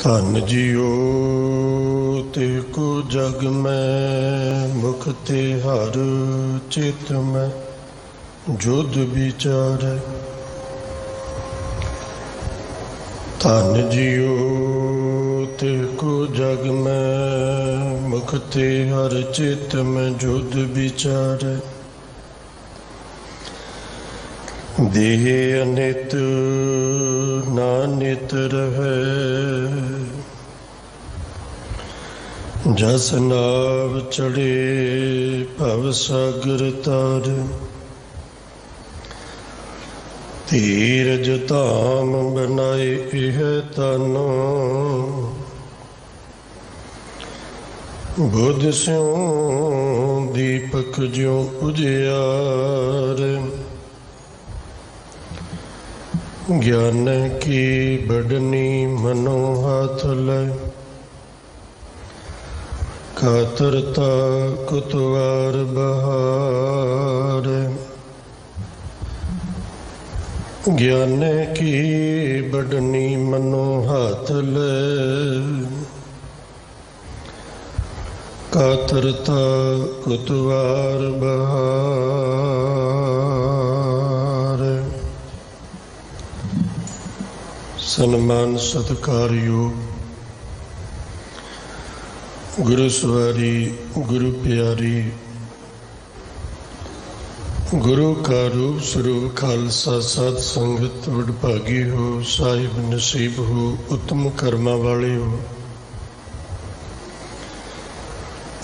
ਧਨ ਜੀਓ ਤੇ ਕੋ ਜਗ ਮੈਂ ਮੁਖ ਤੇ ਹਰ ਚਿਤ ਮੈਂ ਜੁਧ ਵਿਚਾਰੈ। ਧਨ ਜੀਓ ਤੇ ਕੋ ਜਗ ਮੈਂ ਮੁਖ ਤੇ ਹਰ ਚਿਤ ਮੈਂ ਜੁਧ ਵਿਚਾਰੈ। ਦੇਹ ਅਨਿਤ ਨਾ ਨਿਤ ਰਹੈ, ਜਸ ਨਾਵ ਚੜੇ ਭਵ ਸਾਗਰ ਤਾਰ। ਧੀਰਜ ਧਾਮ ਬਨਾਏ ਇਹ ਤਨ, ਬੁੱਧ ਸਿਉ ਦੀਪਕ ਜਿਉ ਉਜਿਆਰ। ਗਿਆਨ ਕੀ ਬੜਨੀ ਮਨੋ ਹੱਥ ਲੈ, ਕਾਤਰਤਾ ਕੁਤਵਾਰ ਬਹਾਰ। ਗਿਆਨ ਕੀ ਬੜਨੀ ਮਨੋ ਹੱਥ ਲੈ, ਕਾਤਰਤਾ ਕੁਤਵਾਰ ਬਹਾਰ। ਸਨਮਾਨ ਸਤਿਕਾਰਯੋਗ ਗੁਰੂ ਸਵਾਰੀ, ਗੁਰੂ ਪਿਆਰੀ, ਗੁਰੂ ਕਾ ਰੂਪ ਸਰੂਪ ਖਾਲਸਾ ਸਾਧ ਸੰਗਤ ਵਡਭਾਗੀ ਹੋ, ਸਾਹਿਬ ਨਸੀਬ ਹੋ, ਉੱਤਮ ਕਰਮਾਂ ਵਾਲੇ ਹੋ।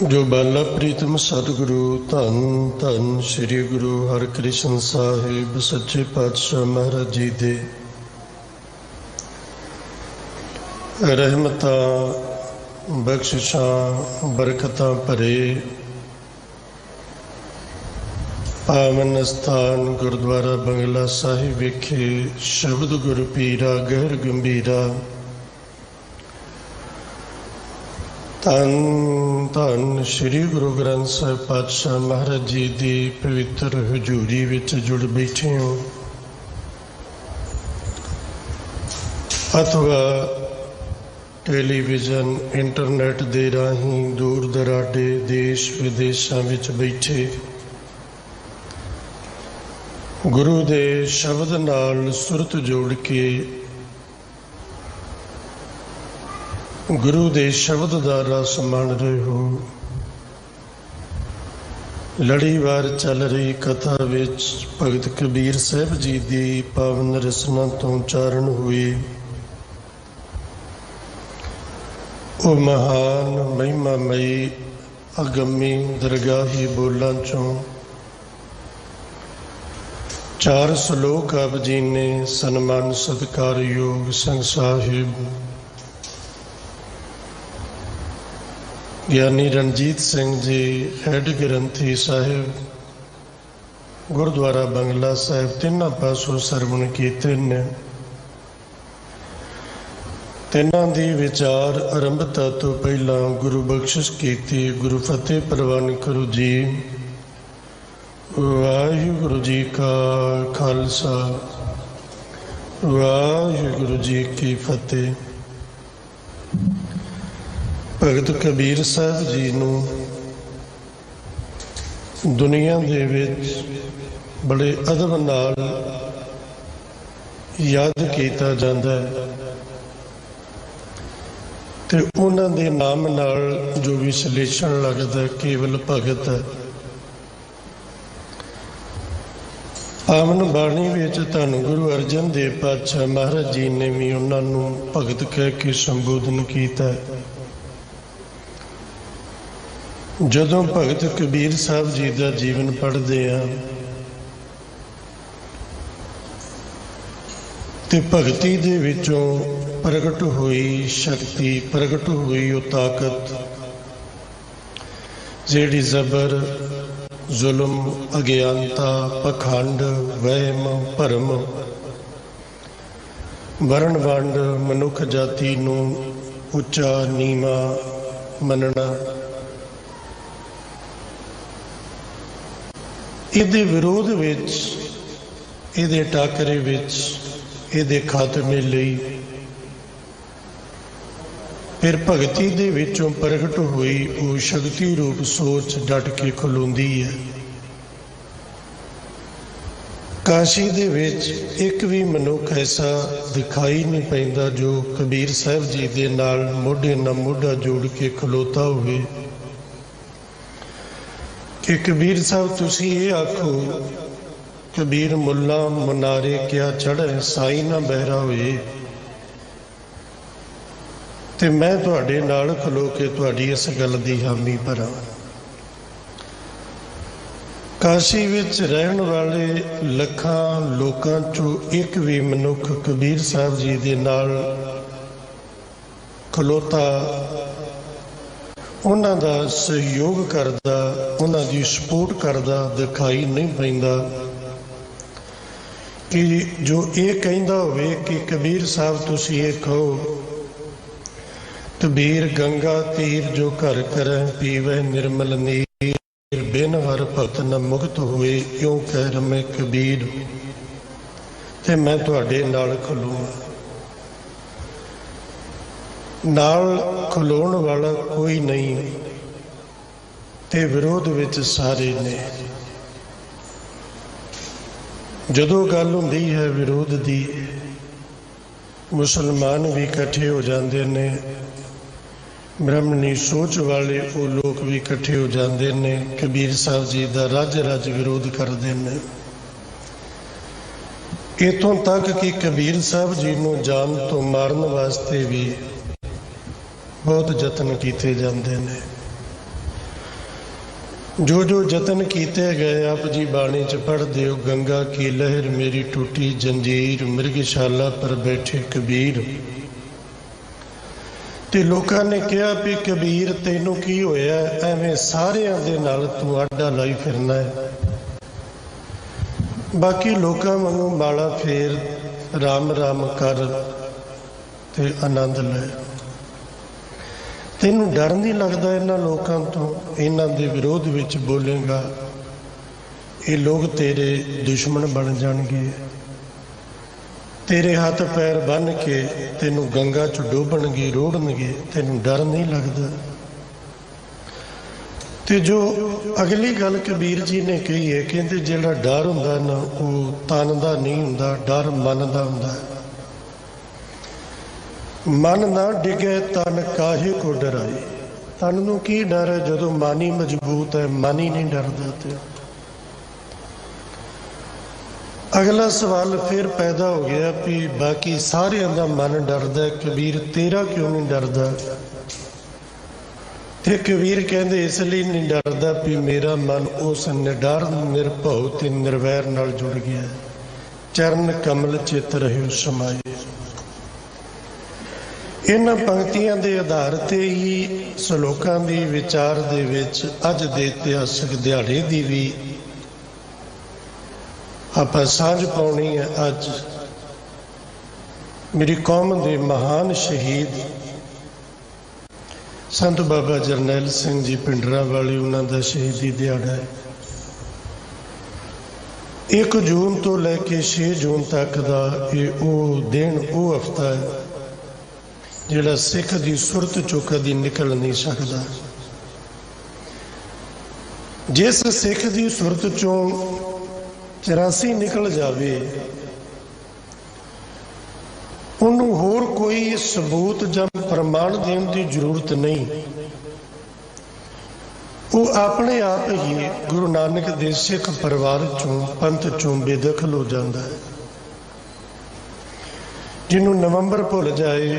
ਜੋ ਬਾਲਾ ਪ੍ਰੀਤਮ ਸਤਿਗੁਰੂ ਧੰਨ ਧੰਨ ਸ੍ਰੀ ਗੁਰੂ ਹਰਿਕ੍ਰਿਸ਼ਨ ਸਾਹਿਬ ਸੱਚੇ ਪਾਤਸ਼ਾਹ ਮਹਾਰਾਜ ਜੀ ਦੇ ਰਹਿਮਤਾਂ ਬਖਸ਼ਿਸ਼ਾਂ ਬਰਕਤਾਂ ਭਰੇ ਪਾਵਨ ਸਥਾਨ ਗੁਰਦੁਆਰਾ ਬੰਗਲਾ ਸਾਹਿਬ ਵਿਖੇ ਸ਼ਬਦ ਗੁਰੂ ਪੀਰਾ ਗਹਿਰ ਗੰਭੀਰਾ ਧੰਨ ਧੰਨ ਸ੍ਰੀ ਗੁਰੂ ਗ੍ਰੰਥ ਸਾਹਿਬ ਪਾਤਸ਼ਾਹ ਮਹਾਰਾਜ ਜੀ ਦੀ ਪਵਿੱਤਰ ਹਜ਼ੂਰੀ ਵਿੱਚ ਜੁੜ ਬੈਠੇ ਹੋ, ਅਥਵਾ ਟੈਲੀਵਿਜ਼ਨ ਇੰਟਰਨੈਟ ਦੇ ਰਾਹੀਂ ਦੂਰ ਦਰਾਡੇ ਦੇਸ਼ ਵਿਦੇਸ਼ਾਂ ਵਿੱਚ ਬੈਠੇ ਗੁਰੂ ਦੇ ਸ਼ਬਦ ਨਾਲ ਸੁਰਤ ਜੋੜ ਕੇ ਗੁਰੂ ਦੇ ਸ਼ਬਦ ਦਾ ਰਸ ਮਾਣ ਰਹੇ ਹੋ। ਲੜੀਵਾਰ ਚੱਲ ਰਹੀ ਕਥਾ ਵਿੱਚ ਭਗਤ ਕਬੀਰ ਸਾਹਿਬ ਜੀ ਦੀ ਪਾਵਨ ਰਸਨਾ ਤੋਂ ਉਚਾਰਨ ਹੋਏ ਉਹ ਮਹਾਨ ਮਹਿਮਾਮਈ ਅਗੰਮੀ ਦਰਗਾਹੀ ਬੋਲਾਂ ਚੋਂ ਚਾਰ ਸਲੋਕ ਆਪ ਜੀ ਨੇ ਸਨਮਾਨ ਸਤਿਕਾਰਯੋਗ ਸੰਘ ਸਾਹਿਬ ਗਿਆਨੀ ਰਣਜੀਤ ਸਿੰਘ ਜੀ ਹੈਡ ਗ੍ਰੰਥੀ ਸਾਹਿਬ ਗੁਰਦੁਆਰਾ ਬੰਗਲਾ ਸਾਹਿਬ ਤਿੰਨਾਂ ਪਾਸੋਂ ਸਰਵਣ ਕੀਤੇ ਨੇ। ਤਿੰਨਾਂ ਦੀ ਵਿਚਾਰ ਆਰੰਭਤਾ ਤੋਂ ਪਹਿਲਾਂ ਗੁਰੂ ਬਖਸ਼ਿਸ਼ ਕੀਤੀ। ਗੁਰੂ ਫਤਿਹ ਪ੍ਰਵਾਨ ਕਰੋ ਜੀ। ਵਾਹਿਗੁਰੂ ਜੀ ਕਾ ਖਾਲਸਾ, ਵਾਹਿਗੁਰੂ ਜੀ ਕੀ ਫਤਿਹ। ਭਗਤ ਕਬੀਰ ਸਾਹਿਬ ਜੀ ਨੂੰ ਦੁਨੀਆ ਦੇ ਵਿੱਚ ਬੜੇ ਅਦਬ ਨਾਲ ਯਾਦ ਕੀਤਾ ਜਾਂਦਾ ਹੈ ਤੇ ਉਹਨਾਂ ਦੇ ਨਾਮ ਨਾਲ ਜੋ ਵਿਸ਼ਲੇਸ਼ਣ ਲੱਗਦਾ ਕੇਵਲ ਭਗਤ ਹੈ। ਪਾਵਨ ਬਾਣੀ ਵਿੱਚ ਧੰਨ ਗੁਰੂ ਅਰਜਨ ਦੇਵ ਪਾਤਸ਼ਾਹ ਮਹਾਰਾਜ ਜੀ ਨੇ ਵੀ ਉਹਨਾਂ ਨੂੰ ਭਗਤ ਕਹਿ ਕੇ ਸੰਬੋਧਨ ਕੀਤਾ। ਜਦੋਂ ਭਗਤ ਕਬੀਰ ਸਾਹਿਬ ਜੀ ਦਾ ਜੀਵਨ ਪੜ੍ਹਦੇ ਹਾਂ ਤੇ ਭਗਤੀ ਦੇ ਵਿੱਚੋਂ ਪ੍ਰਗਟ ਹੋਈ ਸ਼ਕਤੀ, ਪ੍ਰਗਟ ਹੋਈ ਉਹ ਤਾਕਤ ਜਿਹੜੀ ਜ਼ਬਰ, ਜ਼ੁਲਮ, ਅਗਿਆਨਤਾ, ਪਖੰਡ, ਵਹਿਮ, ਭਰਮ, ਵਰਣ ਵੰਡ, ਮਨੁੱਖ ਜਾਤੀ ਨੂੰ ਉੱਚਾ ਨੀਵਾਂ ਮੰਨਣਾ, ਇਹਦੇ ਵਿਰੋਧ ਵਿੱਚ, ਇਹਦੇ ਟਾਕਰੇ ਵਿੱਚ, ਇਹਦੇ ਖਾਤਮੇ ਲਈ फिर भगती दे विचों प्रगट हुई वो शक्ति रूप सोच डट के खलोंदी है। काशी दे विच एक भी मनुख ऐसा दिखाई नहीं पैंदा जो कबीर साहब जी दे नाल मोढे नाल मोढा जोड़ के खलोता हुए कि कबीर साहब तुसी ये आखो कबीर मुल्ला मनारे क्या चढ़े साई ना बहरा होए ते मैं तुहाडे नाल खलो के तुहाडी इस गल दी हामी भरा। काशी विच रहन वाले लखां लोकां चों एक भी मनुख कबीर साहब जी दे नाल खलोता उन्हां दा सहयोग करदा उन्हां दी सपोर्ट करदा दिखाई नहीं पैंदा कि जो ये कहंदा होवे कि कबीर साहब तुसीं ये कहो कबीर गंगा तीर जो घर करै पीवै निर्मल नीर बिन हर भगत न मुक्त हुए क्यों कह रमे कबीर ते मैं तुहाडे नाल खलों। नाल खलोण वाला कोई नहीं ते विरोध विच सारे ने। जदों गल हुंदी है विरोध दी मुसलमान भी इकट्ठे हो जाते ने ब्रह्मणी सोच वाले वो लोग भी इकट्ठे हो जाते ने कबीर साहब जी का रज रज विरोध करते हैं। इतों तक कि कबीर साहब जी को जान तो मारन वास्ते भी बहुत यतन किए जाते हैं। जो जो यतन किए गए आप जी बाणी च पढ़ते हो गंगा की लहर मेरी टूटी जंजीर मृगशाला पर बैठे कबीर ते लोगों ने कहा भी कबीर तेनों की होया एवें सारियां दे नाल तू आडा लाई फिरना है। बाकी लोगों वांगू माला फेर राम राम कर ते आनंद ले। तेनू डर नहीं लगता इन्हां लोगों तो इन्हां दे विरोध विच बोलेगा ये लोग तेरे दुश्मन बन जाणगे तेरे हाथ पैर बन के तेनू गंगा च डोबणगे रोड़नगे तेनू डर नहीं लगता। ते जो अगली गल कबीर जी ने कही है कहते जिहड़ा डर हुंदा ना वो तन दा नहीं हुंदा डर मन दा हुंदा। मन ना डिगे तन काहे को डराए। तन नूं की डर है जदों मन ही मजबूत है मन ही नहीं डरदा। ते अगला सवाल फिर पैदा हो गया भी बाकी सारियां दा मन डरदा कबीर तेरा क्यों नहीं डरदा। ते कबीर कहंदे इसलिए नहीं डरदा भी मेरा मन उस निडर निरभव ते निर्वैर नाल जुड़ गया चरण कमल चित रहे समाए। इन्हां पंक्तियां दे आधार ते ही श्लोकां दी विचार दे विच अज दे इतिहासक दिहाड़े दी भी आप साझ पाउणी है। अज मेरी कौम के महान शहीद संत बाबा जरनैल सिंह जी पिंडरा वाले उन्होंने शहीदी दिहाड़ा है। 1 जून तो लैके 6 जून तक का ये दिन वो हफ्ता है जिहड़ा सिख की सुरत चों कदी निकल नहीं सकता। जिस सिख की सुरत चों 84 निकल जावे उन्होंने होर कोई सबूत या प्रमाण देने की जरूरत नहीं। वो अपने आप ही गुरु नानक दे सिख परिवार चों पंथ चों बेदखल हो जाता है। जिन्हों नवंबर भुल जाए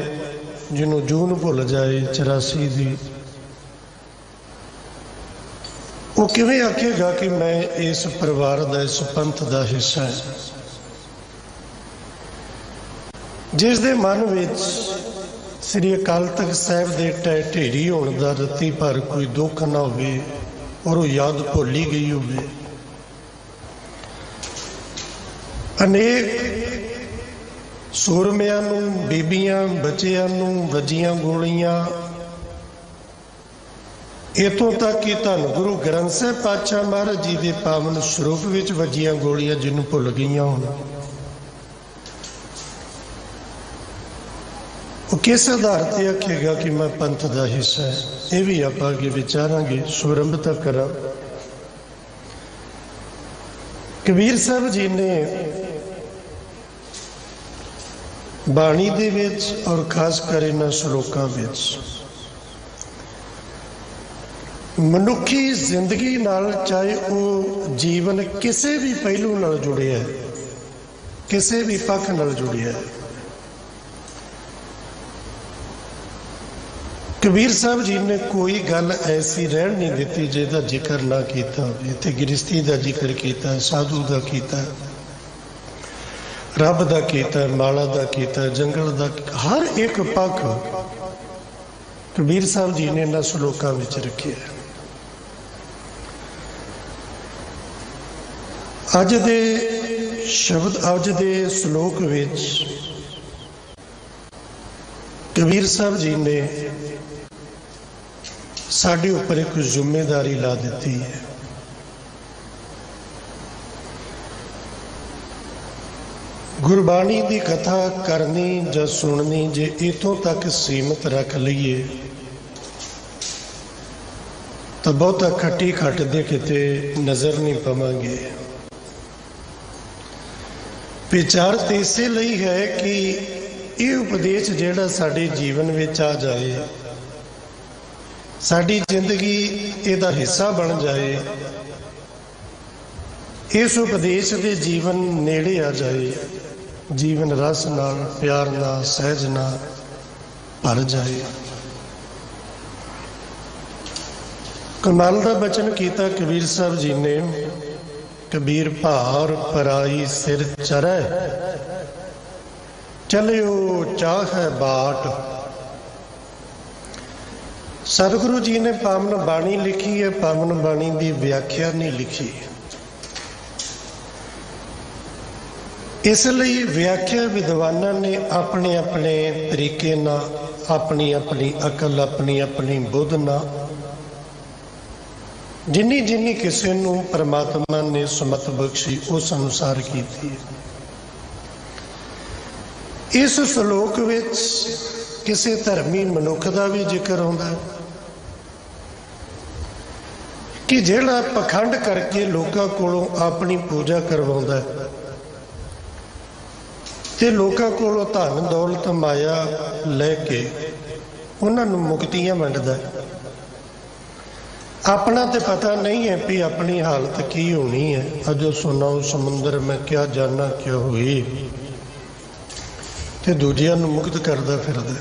जिन्हों जून भुल जाए 84 की वो किवें आखेगा कि मैं इस परिवार का इस पंथ का हिस्सा है। जिस दे मन विच श्री अकाल तख्त साहिब के ढह ढेरी होने का रत्ती भर कोई दुख ना होवे और वो याद भुल ही गई होवे। अनेक सूरमियां नूं बीबियां बच्चियां नूं वजियां गोलियां इतों तक कि धन गुरु ग्रंथ साहिब पातशाह महाराज जी के पावन स्वरूप विच वजियां गोलियां जिन्हों भुल गई होण वो किस आधार पर आखेगा कि मैं पंथ का हिस्सा है, ये भी आप अगे विचारांगे। शुभारंभता करा। कबीर साहब जी ने बाणी दे विच और खास कर इन्हां श्लोकां विच मनुखी जिंदगी नाल, चाहे वो जीवन किसी भी पहलू नाल जुड़िया है, किसी भी पक्ष नाल जुड़िया है, कबीर साहब जी ने कोई गल ऐसी रहन नहीं दी जिहदा जिक्र ना किया होवे। इत्थे गिरस्ती का जिक्र किया, साधु का किया, रब का किया, माला का किया, जंगल का, हर एक पक्ष कबीर साहब जी ने इन्हां श्लोकां विच रखिया। अज दे शब्द, अज दे श्लोक विच कबीर साहब जी ने साडे उपर एक जिम्मेदारी ला दी है। गुरबाणी की कथा करनी या सुननी जे इतों तक सीमित रख लीए तो बहुता खट्टी खट दे किते नज़र नहीं पवांगे। विचार तो इसे लिए है कि ये उपदेश जिहड़ा साडे जीवन विच आ जाए, साडी जिंदगी इहदा हिस्सा बन जाए, इस उपदेश के जीवन नेड़े आ जाए, जीवन रस नाल, प्यार नाल, सहज नाल भर जाए। कमाल का बचन किया कबीर साहब जी ने, कबीर भार पराई सिर चरै, चलियो चाह बाट। सतगुरु जी ने पावन बाणी लिखी है, पावन बाणी की व्याख्या नहीं लिखी, इसलिए व्याख्या विद्वाना ने अपने अपने तरीके ना, अपनी अपनी अकल, अपनी अपनी बुद्ध ना, जिन्नी जिन्नी किसी नूं परमात्मा ने समत बख्शी उस अनुसार की थी। इस श्लोक विच किसी धर्मी मनुख का भी जिक्र होता है कि जिहड़ा पखंड करके लोगों कोलों अपनी पूजा करवाउंदा है ते लोगों कोलों धन दौलत माया लैके उन्हां नूं मुक्तियां वंडदा है। अपना तो पता नहीं है भी अपनी हालत की होनी है। अजो सुनाओ समुंदर में क्या जाना क्या हुई, ते दूजियां नूं मुक्त करदा फिरदा।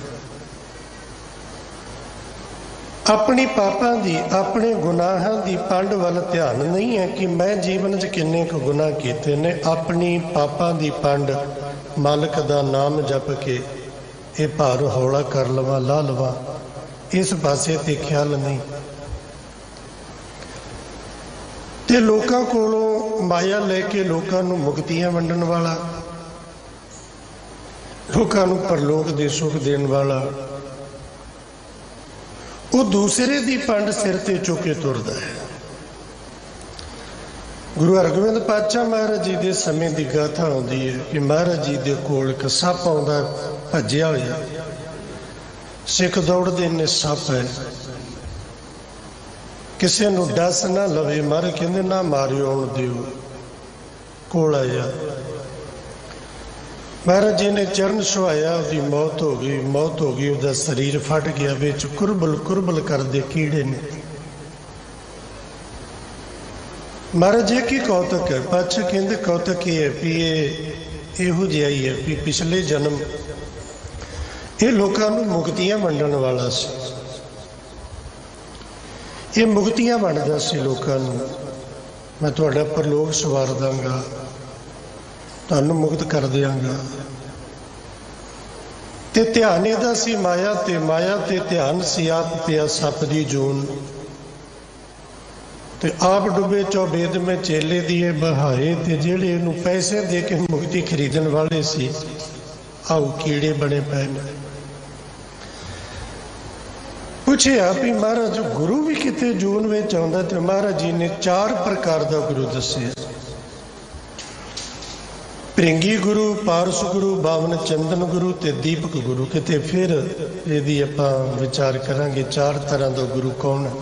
अपनी पापां दी, अपने गुनाहां दी पंड वाल ध्यान नहीं है कि मैं जीवन च किन्ने क गुनाह कीते ने। अपनी पापां दी पंड मालक दा नाम जप के ये भार हौला कर लवां, ला लवां, इस पासे ते ख्याल नहीं। ते लोकां कोलों माया लेके लोकां नूं मुक्तियां वंडण वाला, लोकां नूं परलोक दे सुख देण वाला, वो दूसरे दी पंड सिर ते चुके तुरदा है। गुरु हरगोबिंद पातशाह महाराज जी के समय की गाथा आउंदी है कि महाराज जी के कोल एक सप आउंदा भज्जिया होया। सिख दौड़दे ने, सप है, किसी नूं डस ना लवे। महाराज कहंदे ना मारियो, आउण दिओ। कोल आया, महाराज जी ने चरण छुआया, उसकी मौत हो गई। मौत हो गई, उसका शरीर फट गया, विच कुरबल कुरबल करदे कीड़े ने। महाराज जी की कौतक है? पातशाह कहंदे कौतक ये है भी ये इहो जिहा ही है भी पिछले जन्म ये लोकां नूं मुक्तियां वंडण वाला सी। ये मुक्तियां वंडदा सी लोकां नूं। मैं तुहाडा परलोक सवार दांगा, तुहानूं मुक्त कर दिआंगा। ते ध्यान इहदा सी माया ते, माया ते ध्यान सी आप पिया सप दी जून। ते आप डुबे चौबेद में चेले दिए बहाए, ते जेड़े इनू पैसे दे के मुक्ति खरीदण वाले सी आओ कीड़े बने पे ने। पूछिया भी महाराज गुरु भी किते जून में आउंदा, ते महाराज जी ने 4 प्रकार का गुरु दसे। ਭ੍ਰਿੰਗੀ ਗੁਰੂ, ਪਾਰਸ ਗੁਰੂ, ਬਾਵਨ ਚੰਦਨ ਗੁਰੂ ਤੇ ਦੀਪਕ ਗੁਰੂ। ਕਿਤੇ ਫਿਰ ਇਹਦੀ ਆਪਾਂ ਵਿਚਾਰ ਕਰਾਂਗੇ 4 ਤਰ੍ਹਾਂ ਦਾ ਗੁਰੂ ਕੌਣ ਹੈ।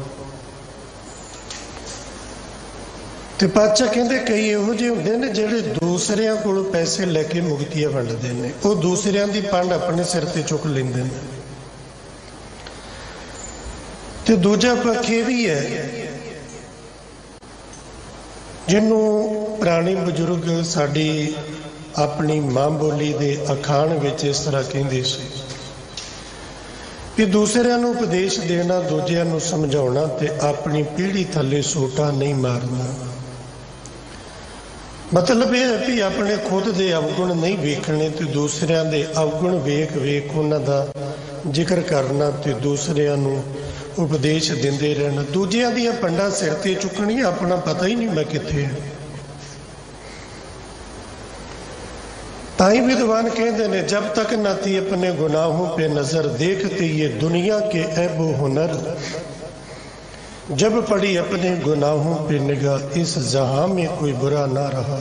ਤੇ ਪਾਤਸ਼ਾਹ ਕਹਿੰਦੇ ਕਈ ਇਹੋ ਜਿਹੇ ਹੁੰਦੇ ਨੇ ਜਿਹੜੇ ਦੂਸਰਿਆਂ ਕੋਲ ਪੈਸੇ ਲੈ ਕੇ ਮੁਕਤੀਆਂ ਵੰਡਦੇ ਨੇ। ਉਹ ਦੂਸਰਿਆਂ ਦੀ ਪੰਡ ਆਪਣੇ ਸਿਰ ਤੇ ਚੁੱਕ ਲੈਂਦੇ ਨੇ। ਤੇ ਦੂਜਾ ਪੱਖ ਇਹ ਵੀ ਹੈ, ਜਿਹਨੂੰ ਪੁਰਾਣੇ ਬਜ਼ੁਰਗ ਸਾਡੀ ਆਪਣੀ ਮਾਂ ਬੋਲੀ ਦੇ ਅਖਾਣ ਵਿੱਚ ਇਸ ਤਰ੍ਹਾਂ ਕਹਿੰਦੇ ਸੀ ਕਿ ਦੂਸਰਿਆਂ ਨੂੰ ਉਪਦੇਸ਼ ਦੇਣਾ, ਦੂਜਿਆਂ ਨੂੰ ਸਮਝਾਉਣਾ ਤੇ ਆਪਣੀ ਪੀੜ੍ਹੀ ਥੱਲੇ ਸੋਟਾ ਨਹੀਂ ਮਾਰਨਾ। ਮਤਲਬ ਇਹ ਹੈ ਵੀ ਆਪਣੇ ਖੁਦ ਦੇ ਅਵਗੁਣ ਨਹੀਂ ਵੇਖਣੇ ਤੇ ਦੂਸਰਿਆਂ ਦੇ ਅਵਗੁਣ ਵੇਖ ਵੇਖ ਉਹਨਾਂ ਦਾ ਜ਼ਿਕਰ ਕਰਨਾ ਤੇ ਦੂਸਰਿਆਂ ਨੂੰ ਉਪਦੇਸ਼ ਦਿੰਦੇ ਰਹਿਣਾ। ਦੂਜਿਆਂ ਦੀਆਂ ਪੰਡਾਂ ਸਿਰ ਤੇ ਚੁੱਕਣੀਆਂ, ਆਪਣਾ ਪਤਾ ਹੀ ਨਹੀਂ ਮੈਂ ਕਿੱਥੇ ਹਾਂ। ਤਾਂ ਹੀ विद्वान कहते हैं जब तक न थी अपने गुनाहों पे नजर देखती ये दुनिया के ऐबो हुनर, जब पड़ी अपने गुनाहों पे निगाह इस जहां में कोई बुरा ना रहा,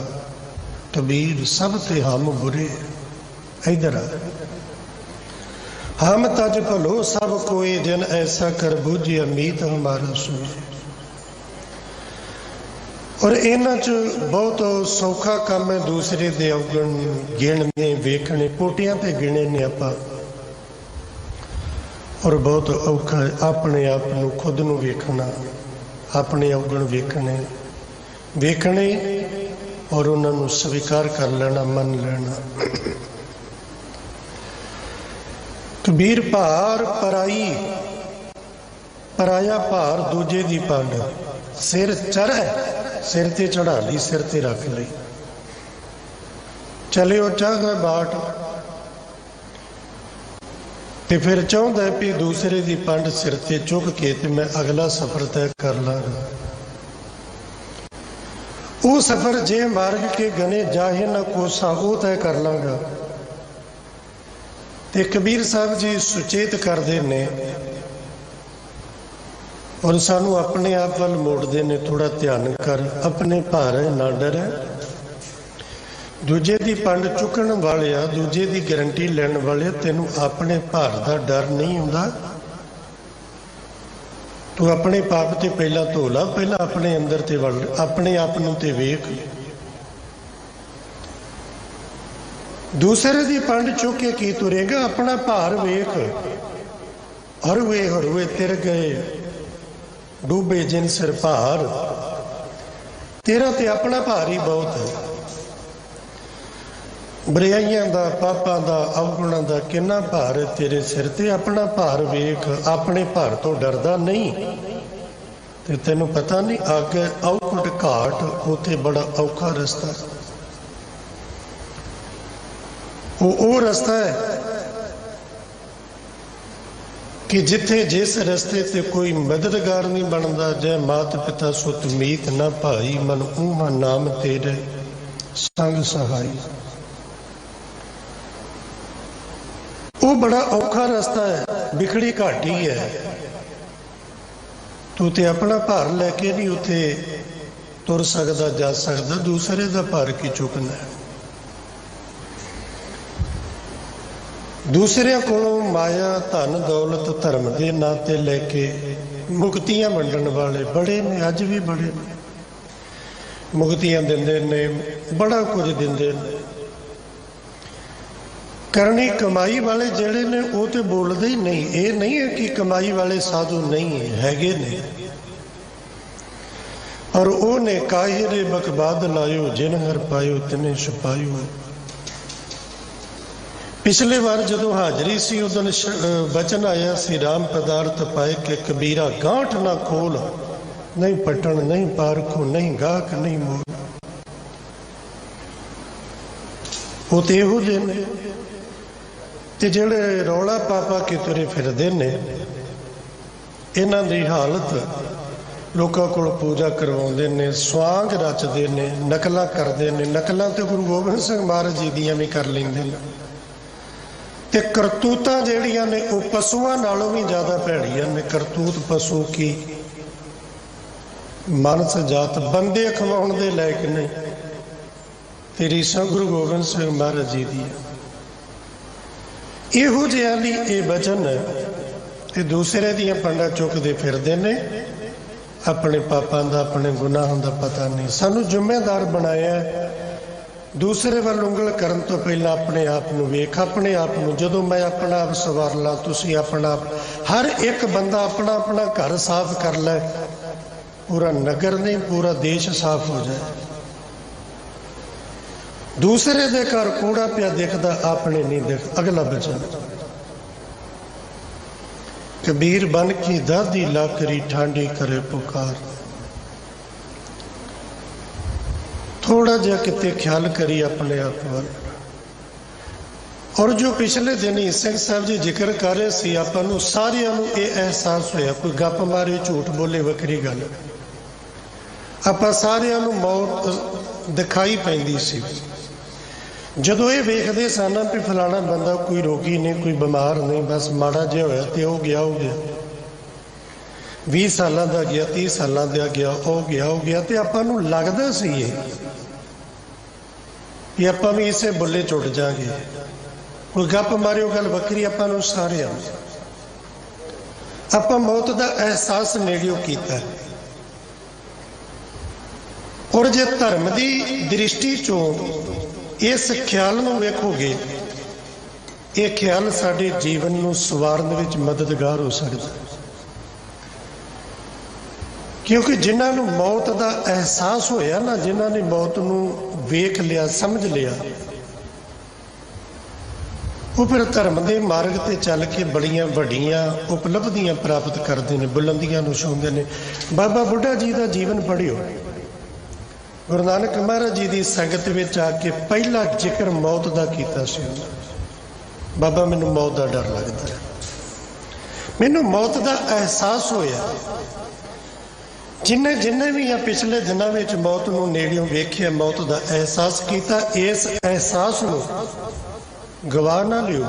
कबीर सब थे हम बुरे। इधर हम तज भलो सब कोई जन ऐसा कर बूझे अमीत हमारा सूझे। और इन्हां च बहुत सौखा काम है दूसरे दे अवगुण गिणने वेखने, पोटियां ते गिणे ने आपां। और बहुत औखा है अपने आप नूं खुद नूं वेखना, अपने अवगुण वेखने और उन्हां नूं स्वीकार कर लेना, मन लेना। कबीर भार पराई, पराया भार दूजे दी पंड। सिर चढ़े, सिर ते चढ़ा ली, सिर ते रख ली, चले वो चाह गए बाट। ते फिर चाहता है भी दूसरे की पंड सिर ते चुक के ते मैं अगला सफर तय कर लांगा। वो सफर जे मार्ग के गने जाहे ना कोसा वो तय कर लांगा। ते कबीर साहब जी सुचेत करते ने और सानू अपने आप वाल मोड़ते ने, थोड़ा ध्यान कर, अपने भार है ना डर है। दूजे की पंड चुकन वाले, दूजे की गारंटी लैन वाले, तेनू अपने भार का डर नहीं होंदा। तू अपने पाप ते पहला धो ला, पहला अपने अंदर ते वल, अपने आप नूं ते वेख। दूसरे की पंड चुक के की तुरेगा, अपना भार वेख। हरवे तिर गए डूबे जिन सिर भार, तेरा ते अपना भार ही बहुत है। बुराइयां दा, पापां दा, अवगुणां दा किन्ना भार है तेरे सिर ते। अपना भार वेख, अपने भार तो डरदा नहीं ते तेनू पता नहीं आगे औखट घाट, उथे बड़ा औखा रस्ता। वो रस्ता है कि जिथे जिस रस्ते ते कोई मददगार नहीं बनता, जय मात पिता सुत मीत ना भाई, मन ऊहा नाम तेरे संग सहाई। वो बड़ा औखा रास्ता है, बिखड़ी घाटी है। तू ते अपना भार लैके नहीं उथे तुर सकदा, जा सकदा, दूसरे का भार की चुकना है। दूसरे कोलों माया धन दौलत धर्म के नाते लैके मुक्तियां वंडण वाले बड़े ने, अज भी बड़े ने। मुक्तियां दिंदे ने, बड़ा कुछ दिंदे ने। करनी कमाई वाले जेड़े ने वो तो बोलते ही नहीं। ये नहीं है कि कमाई वाले साधु नहीं हैगे ने। और वो ने काहिरे बकबाद लायो, जिन हर पायो तिने छुपायो। पिछले बार जदों हाजरी सी उदन बचन आया सी, राम पदार्थ पाए के कबीरा गांठ ना खोल, नहीं पटन नहीं पारखो, नहीं गाहक नहीं मोल। वो तो इहो जे ने ते जेड़े रौला पापा के तुरे फिरदे ने, इन्हां दी हालत लोकां कोल पूजा करवाउंदे ने, स्वांग रचदे ने, नकलां करदे ने। नकलां ते गुरु गोबिंद सिंह महाराज जी दियां भी कर लैंदे ने। ते करतूतां ਜਿਹੜੀਆਂ ਨੇ ਉਹ ਪਸ਼ੂਆਂ ਨਾਲੋਂ ਵੀ ਜ਼ਿਆਦਾ ਭੈੜੀਆਂ ਨੇ। ਕਰਤੂਤ ਪਸ਼ੂ ਕੀ ਮਾਨਸ ਜਾਤ, ਬੰਦੇ ਖਵਾਉਣ ਦੇ ਲਾਇਕ ਨੇ। ਤੇ ਰੀਸਾਂ ਗੁਰੂ ਗੋਬਿੰਦ ਸਿੰਘ ਮਹਾਰਾਜ ਜੀ ਦੀ। ਇਹੋ ਜਿਹਿਆਂ ਲਈ ਇਹ ਬਚਨ ਹੈ ਤੇ ਦੂਸਰੇ ਦੀਆਂ ਪੰਡਾ ਚੁੱਕਦੇ ਫਿਰਦੇ ਨੇ। ਆਪਣੇ ਪਾਪਾਂ ਦਾ, ਆਪਣੇ ਗੁਨਾਹਾਂ ਦਾ ਪਤਾ ਨਹੀਂ। ਸਾਨੂੰ ਜ਼ਿੰਮੇਦਾਰ ਬਣਾਇਆ ਦੂਸਰੇ ਵੱਲ ਉਂਗਲ ਕਰਨ ਤੋਂ ਪਹਿਲਾਂ ਆਪਣੇ ਆਪ ਨੂੰ ਵੇਖ। ਆਪਣੇ ਆਪ ਨੂੰ, ਜਦੋਂ ਮੈਂ ਆਪਣਾ ਆਪ ਸਵਾਰ ਲਾਂ, ਤੁਸੀਂ ਆਪਣਾ ਆਪ, ਹਰ ਇੱਕ ਬੰਦਾ ਆਪਣਾ ਆਪਣਾ ਘਰ ਸਾਫ਼ ਕਰ ਲੈ, ਪੂਰਾ ਨਗਰ ਨਹੀਂ ਪੂਰਾ ਦੇਸ਼ ਸਾਫ਼ ਹੋ ਜਾਏ। ਦੂਸਰੇ ਦੇ ਘਰ ਕੂੜਾ ਪਿਆ ਦਿਖਦਾ, ਆਪਣੇ ਨਹੀਂ ਦਿਖ। ਅਗਲਾ ਬਚਨ ਕਬੀਰ ਬਨ ਕੀ ਦਾਦੀ ਲਾਕਰੀ ਠਾਂਡੀ ਕਰੇ ਪੁਕਾਰ। ਥੋੜਾ ਜਿਹਾ ਕਿਤੇ ਖਿਆਲ ਕਰੀ ਆਪਣੇ ਆਪ ਵੱਲ। ਔਰ ਜੋ ਪਿਛਲੇ ਦਿਨ ਸਿੰਘ ਸਾਹਿਬ ਜੀ ਜ਼ਿਕਰ ਕਰ ਰਹੇ ਸੀ, ਆਪਾਂ ਨੂੰ ਸਾਰਿਆਂ ਨੂੰ ਇਹ ਅਹਿਸਾਸ ਹੋਇਆ। ਕੋਈ ਗੱਪ ਮਾਰੇ, ਝੂਠ ਬੋਲੇ, ਵੱਖਰੀ ਗੱਲ। ਆਪਾਂ ਸਾਰਿਆਂ ਨੂੰ ਮੌਤ ਦਿਖਾਈ ਪੈਂਦੀ ਸੀ। ਜਦੋਂ ਇਹ ਵੇਖਦੇ ਸਨ ਵੀ ਫਲਾਣਾ ਬੰਦਾ ਕੋਈ ਰੋਗੀ ਨਹੀਂ, ਕੋਈ ਬਿਮਾਰ ਨਹੀਂ, ਬਸ ਮਾੜਾ ਜਿਹਾ ਹੋਇਆ ਤੇ ਉਹ ਗਿਆ, ਉਹ ਗਿਆ, 20 ਸਾਲਾਂ ਦਾ ਗਿਆ, 30 ਸਾਲਾਂ ਦਾ ਗਿਆ, ਉਹ ਗਿਆ, ਉਹ ਗਿਆ, ਤੇ ਆਪਾਂ ਨੂੰ ਲੱਗਦਾ ਸੀ ਇਹ ਵੀ ਆਪਾਂ ਵੀ ਇਸੇ ਬੁੱਲੇ ਚੁੱਟ ਜਾਗੇ। ਕੋਈ ਗੱਪ ਮਾਰਿਓ, ਗੱਲ ਵੱਖਰੀ। ਆਪਾਂ ਨੂੰ ਸਾਰਿਆਂ ਆਪਾਂ ਮੌਤ ਦਾ ਅਹਿਸਾਸ ਨੇੜਿਓਂ ਕੀਤਾ। ਔਰ ਜੇ ਧਰਮ ਦੀ ਦ੍ਰਿਸ਼ਟੀ ਚੋਂ ਇਸ ਖਿਆਲ ਨੂੰ ਵੇਖੋਗੇ, ਇਹ ਖਿਆਲ ਸਾਡੇ ਜੀਵਨ ਨੂੰ ਸਵਾਰਨ ਵਿੱਚ ਮਦਦਗਾਰ ਹੋ ਸਕਦਾ। ਕਿਉਂਕਿ ਜਿਨ੍ਹਾਂ ਨੂੰ ਮੌਤ ਦਾ ਅਹਿਸਾਸ ਹੋਇਆ ਨਾ, ਜਿਨ੍ਹਾਂ ਨੇ ਮੌਤ ਨੂੰ ਵੇਖ ਲਿਆ, ਸਮਝ ਲਿਆ, ਉਹ ਫਿਰ ਧਰਮ ਦੇ ਮਾਰਗ ਤੇ ਚੱਲ ਕੇ ਬੜੀਆਂ ਵੱਡੀਆਂ ਉਪਲਬਧੀਆਂ ਪ੍ਰਾਪਤ ਕਰਦੇ ਨੇ, ਬੁਲੰਦੀਆਂ ਨੂੰ ਛੂਹਦੇ ਨੇ। ਬਾਬਾ ਬੁੱਢਾ ਜੀ ਦਾ ਜੀਵਨ ਪੜ੍ਹਿਓ। ਗੁਰੂ ਨਾਨਕ ਮਹਾਰਾਜ ਜੀ ਦੀ ਸੰਗਤ ਵਿੱਚ ਆ ਕੇ ਪਹਿਲਾ ਜ਼ਿਕਰ ਮੌਤ ਦਾ ਕੀਤਾ ਸੀ। ਬਾਬਾ ਮੈਨੂੰ ਮੌਤ ਦਾ ਡਰ ਲੱਗਦਾ, ਮੈਨੂੰ ਮੌਤ ਦਾ ਅਹਿਸਾਸ ਹੋਇਆ। ਜਿੰਨੇ ਵੀ ਆ ਪਿਛਲੇ ਦਿਨਾਂ ਵਿੱਚ ਮੌਤ ਨੂੰ ਨੇੜਿਓਂ ਵੇਖਿਆ, ਮੌਤ ਦਾ ਅਹਿਸਾਸ ਕੀਤਾ, ਇਸ ਅਹਿਸਾਸ ਨੂੰ ਗਵਾ ਨਾ ਲਿਓ।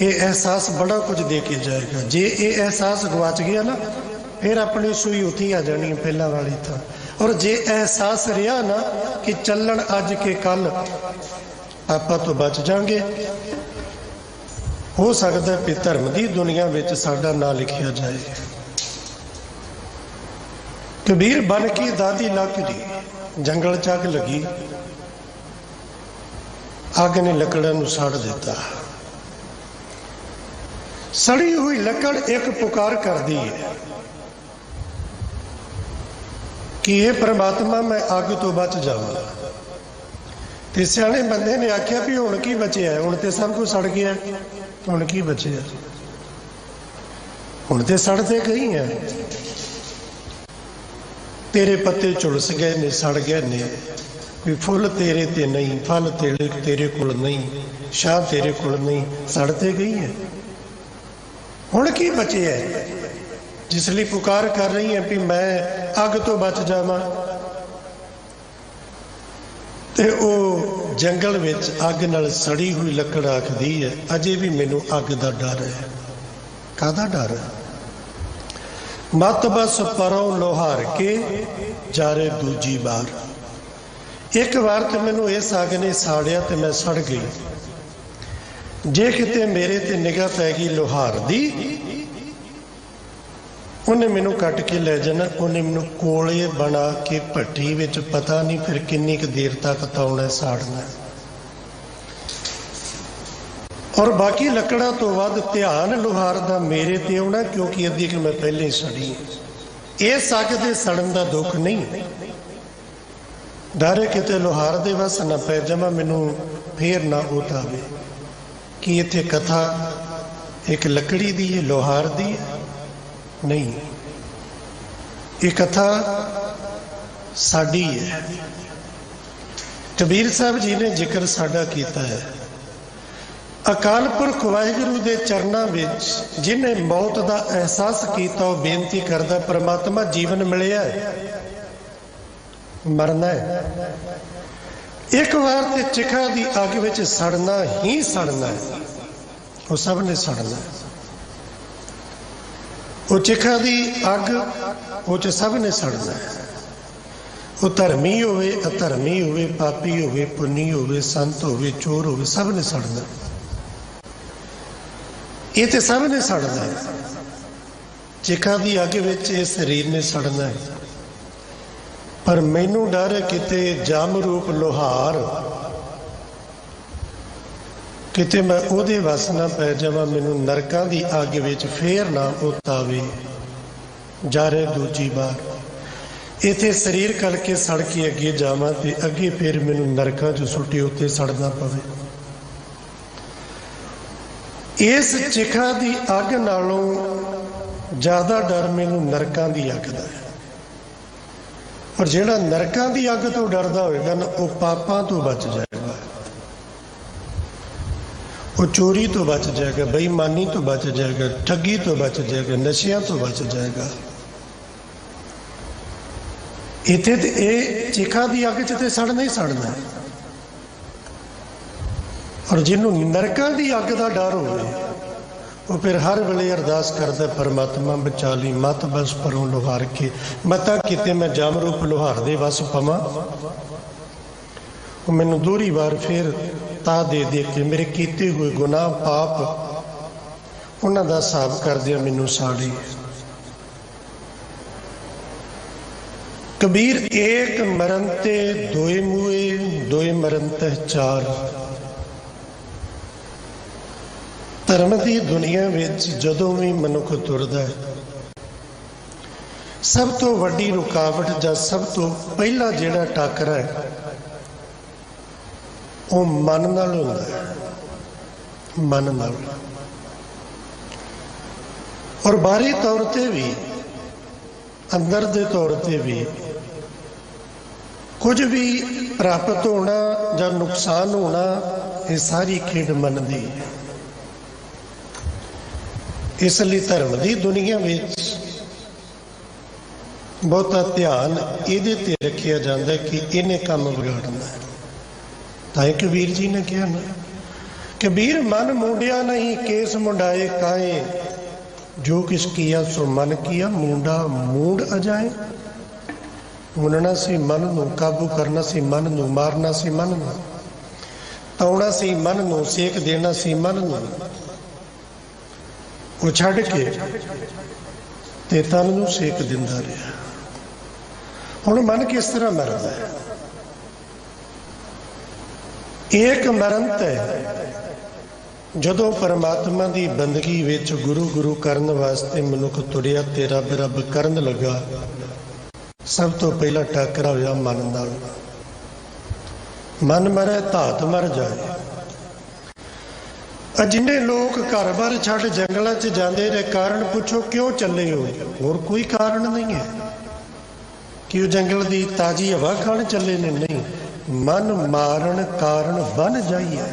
ਇਹ ਅਹਿਸਾਸ ਬੜਾ ਕੁਝ ਦੇ ਕੇ ਜਾਏਗਾ। ਜੇ ਇਹ ਅਹਿਸਾਸ ਗਵਾਚ ਗਿਆ ਨਾ, ਫਿਰ ਆਪਣੀ ਸੂਈ ਉੱਥੀ ਆ ਜਾਣੀ ਪਹਿਲਾਂ ਵਾਲੀ ਥਾਂ। ਔਰ ਜੇ ਅਹਿਸਾਸ ਰਿਹਾ ਨਾ ਕਿ ਚੱਲਣ ਅੱਜ ਕੇ ਕੱਲ ਆਪਾਂ ਤੋਂ ਬਚ ਜਾਾਂਗੇ, ਹੋ ਸਕਦਾ ਕਿ ਧਰਮ ਦੀ ਦੁਨੀਆ ਵਿੱਚ ਸਾਡਾ ਨਾਂ ਲਿਖਿਆ ਜਾਏ। ਕਬੀਰ ਬਨ ਕੀ ਦਾਦੀ ਲਾਕੜੀ। ਜੰਗਲ ਚ ਅੱਗ ਲੱਗੀ, ਅੱਗ ਨੇ ਲੱਕੜਾਂ ਨੂੰ ਸਾੜ ਦਿੱਤਾ। ਸੜੀ ਹੋਈ ਲੱਕੜ ਇੱਕ ਪੁਕਾਰ ਕਰਦੀ ਹੈ ਕਿ ਇਹ ਪ੍ਰਮਾਤਮਾ, ਮੈਂ ਅੱਗ ਤੋਂ ਬਚ ਜਾਵਾਂ। ਤੇ ਸਿਆਣੇ ਬੰਦੇ ਨੇ ਆਖਿਆ ਵੀ ਹੁਣ ਕੀ ਬਚਿਆ? ਹੁਣ ਤੇ ਸਭ ਕੁਝ ਸੜ ਗਿਆ, ਹੁਣ ਕੀ ਬਚਿਆ? ਹੁਣ ਤੇ ਸੜ ਤੇ ਗਈ ਹੈ। ਤੇਰੇ ਪੱਤੇ ਝੁਲਸ ਗਏ ਨੇ, ਸੜ ਗਏ ਨੇ। ਵੀ ਫੁੱਲ ਤੇਰੇ ਤੇ ਨਹੀਂ, ਫਲ ਤੇਰੇ ਕੋਲ ਨਹੀਂ, ਸ਼ਾਹ ਤੇਰੇ ਕੋਲ ਨਹੀਂ, ਸੜ ਤੇ ਗਈ ਹੈ। ਹੁਣ ਕੀ ਬਚਿਆ? ਜਿਸ ਲਈ ਪੁਕਾਰ ਕਰ ਰਹੀ ਹੈ ਵੀ ਮੈਂ ਅੱਗ ਤੋਂ ਬਚ ਜਾਵਾਂ। ਤੇ ਉਹ ਜੰਗਲ ਵਿੱਚ ਅੱਗ ਨਾਲ ਸੜੀ ਹੋਈ ਲੱਕੜ ਆਖਦੀ ਹੈ, ਅਜੇ ਵੀ ਮੈਨੂੰ ਅੱਗ ਦਾ ਡਰ ਹੈ। ਕਾਹਦਾ ਡਰ? ਮਤ ਬਸ ਪਰੋਂ ਲੋਹਾਰ ਕੇ ਜਾਰੇ ਦੂਜੀ ਵਾਰ। ਇੱਕ ਵਾਰ ਤੇ ਮੈਨੂੰ ਇਸ ਅੱਗ ਨੇ ਸਾੜਿਆ ਤੇ ਮੈਂ ਸੜ ਗਈ। ਜੇ ਕਿਤੇ ਮੇਰੇ ਤੇ ਨਿਗਾਹ ਪੈ ਗਈ ਲੋਹਾਰ ਦੀ, ਉਹਨੇ ਮੈਨੂੰ ਕੱਟ ਕੇ ਲੈ ਜਾਣਾ। ਉਹਨੇ ਮੈਨੂੰ ਕੋਲੇ ਬਣਾ ਕੇ ਭੱਠੀ ਵਿੱਚ ਪਤਾ ਨਹੀਂ ਫਿਰ ਕਿੰਨੀ ਕੁ ਦੇਰ ਤੱਕ ਤਾਉਣਾ, ਸਾੜਨਾ। ਔਰ ਬਾਕੀ ਲੱਕੜਾਂ ਤੋਂ ਵੱਧ ਧਿਆਨ ਲੋਹਾਰ ਦਾ ਮੇਰੇ ਤੇ ਆਉਣਾ, ਕਿਉਂਕਿ ਅੱਧੀ ਕਿ ਮੈਂ ਪਹਿਲੇ ਹੀ ਸੜੀ। ਇਸ ਅੱਗ ਦੇ ਸੜਨ ਦਾ ਦੁੱਖ ਨਹੀਂ, ਡਰ ਕਿਤੇ ਲੋਹਾਰ ਦੇ ਵਸ ਨਾ ਪੈ ਜਾਵਾਂ, ਮੈਨੂੰ ਫੇਰ ਨਾ ਉਤਾਵੇ। ਕਿ ਇੱਥੇ ਕਥਾ ਇੱਕ ਲੱਕੜੀ ਦੀ ਹੈ, ਲੋਹਾਰ ਦੀ ਨਹੀਂ। ਇਹ ਕਥਾ ਸਾਡੀ ਹੈ। ਕਬੀਰ ਸਾਹਿਬ ਜੀ ਨੇ ਜ਼ਿਕਰ ਸਾਡਾ ਕੀਤਾ ਹੈ। ਅਕਾਲ ਪੁਰਖ ਵਾਹਿਗੁਰੂ ਦੇ ਚਰਨਾਂ ਵਿੱਚ ਜਿਹਨੇ ਮੌਤ ਦਾ ਅਹਿਸਾਸ ਕੀਤਾ, ਉਹ ਬੇਨਤੀ ਕਰਦਾ, ਪਰਮਾਤਮਾ ਜੀਵਨ ਮਿਲਿਆ, ਮਰਨਾ ਹੈ। ਇੱਕ ਵਾਰ ਤੇ ਚਿਖਾ ਦੀ ਅੱਗ ਵਿੱਚ ਸੜਨਾ ਹੀ ਸੜਨਾ ਹੈ। ਉਹ ਸਭ ਨੇ ਸੜਨਾ। ਉਹ ਚਿਖਾ ਦੀ ਅੱਗ, ਉਹ ਚ ਸਭ ਨੇ ਸੜਨਾ ਹੈ। वो धर्मी होवे अधर्मी होवे, पापी होवे पुन्नी होवे, संत होवे चोर होवे, सब ने सड़ना। ये तो सब ने सड़ना है। चिखा की अग विच ये शरीर ने सड़ना है। पर मैनू डर है किते जम रूप लोहार, किते मैं ओहदे वस ना पै जावां, मैनू नरकां दी अग विच फेर ना उतावे जा रहे दूजी बार। इत्थे शरीर करके सड़ के अगे जावां ते अगे फिर मैनू नरकां च सुट्टी उत्ते सड़ना पवे। इस चिखा की अग नालों ज़्यादा डर मैनू नरकां दी अग दा है। और जिहड़ा नरकां दी अग तो डरदा होएगा ना, वो पापां तो बच जाएगा, वो चोरी तो बच जाएगा, बेईमानी तो बच जाएगा, ठगी तो बच जाएगा, नशियां तो बच जाएगा। इत्थे ते ये चिखा की अग च ते सड़ना ही सड़ना है। और जिन्हों नरकां की अग का डर होवे, वो फिर हर वेले अरदास करता, परमात्मा बचा ली मत बस परों लोहार के, मता किते मैं जम रूप लोहार दे वस पवां। वो मैनू दूरी बार फिर ता दे दे के मेरे कीते हुए गुनाह पाप उन्हां दा हिसाब करदिया मैनू साड़ी। कबीर एक मरन ते दोए मुए, दोए मरन ते चार। धर्म की दुनिया विच जदों भी मनुख तुरदा है, सब तो वड्डी रुकावट जां सब तो पहला जिहड़ा टाकरा है वो मन नाल हुंदा है, मन नाल। और बाहरी तौर ते भी अंदर दे तौर ते भी कुछ भी प्राप्त होना जां नुकसान होना, ये सारी खेड मन दी है। इसलिए धर्म की दुनिया में बहुता ध्यान ये रखा जाता है कि इन्हें काम बिगाड़ना है। ताई कबीर जी ने कहा ना, कबीर मन मुंडिया नहीं केस मुंडाए काए, जो किस किया सो मन किया मुंडा मूड अजाए। मुनना सी मन नू, काबू करना सी मन नू, मारना सी मन नू, तौना सी मन नू, सेक देना सी मन नू। वो छड़ के ते तन नू सेक दिंदा रहा। हुण मन किस तरह मरदा है? एक मरंत है जदों परमात्मा की बंदगी विच गुरु गुरु करन वास्ते मनुख तुरिया ते रब रब करन लगा, सब तो पहला टाकरा होया मन नाल। मन मरे धात मर जाए। जिन्ने लोग घर बार छड़ जंगलों च जाते रहे, कारण पूछो क्यों चले हो? और कोई कारण नहीं है कि जंगल की ताजी हवा खान चले ने, नहीं। मन मारन कारण बन जाइए,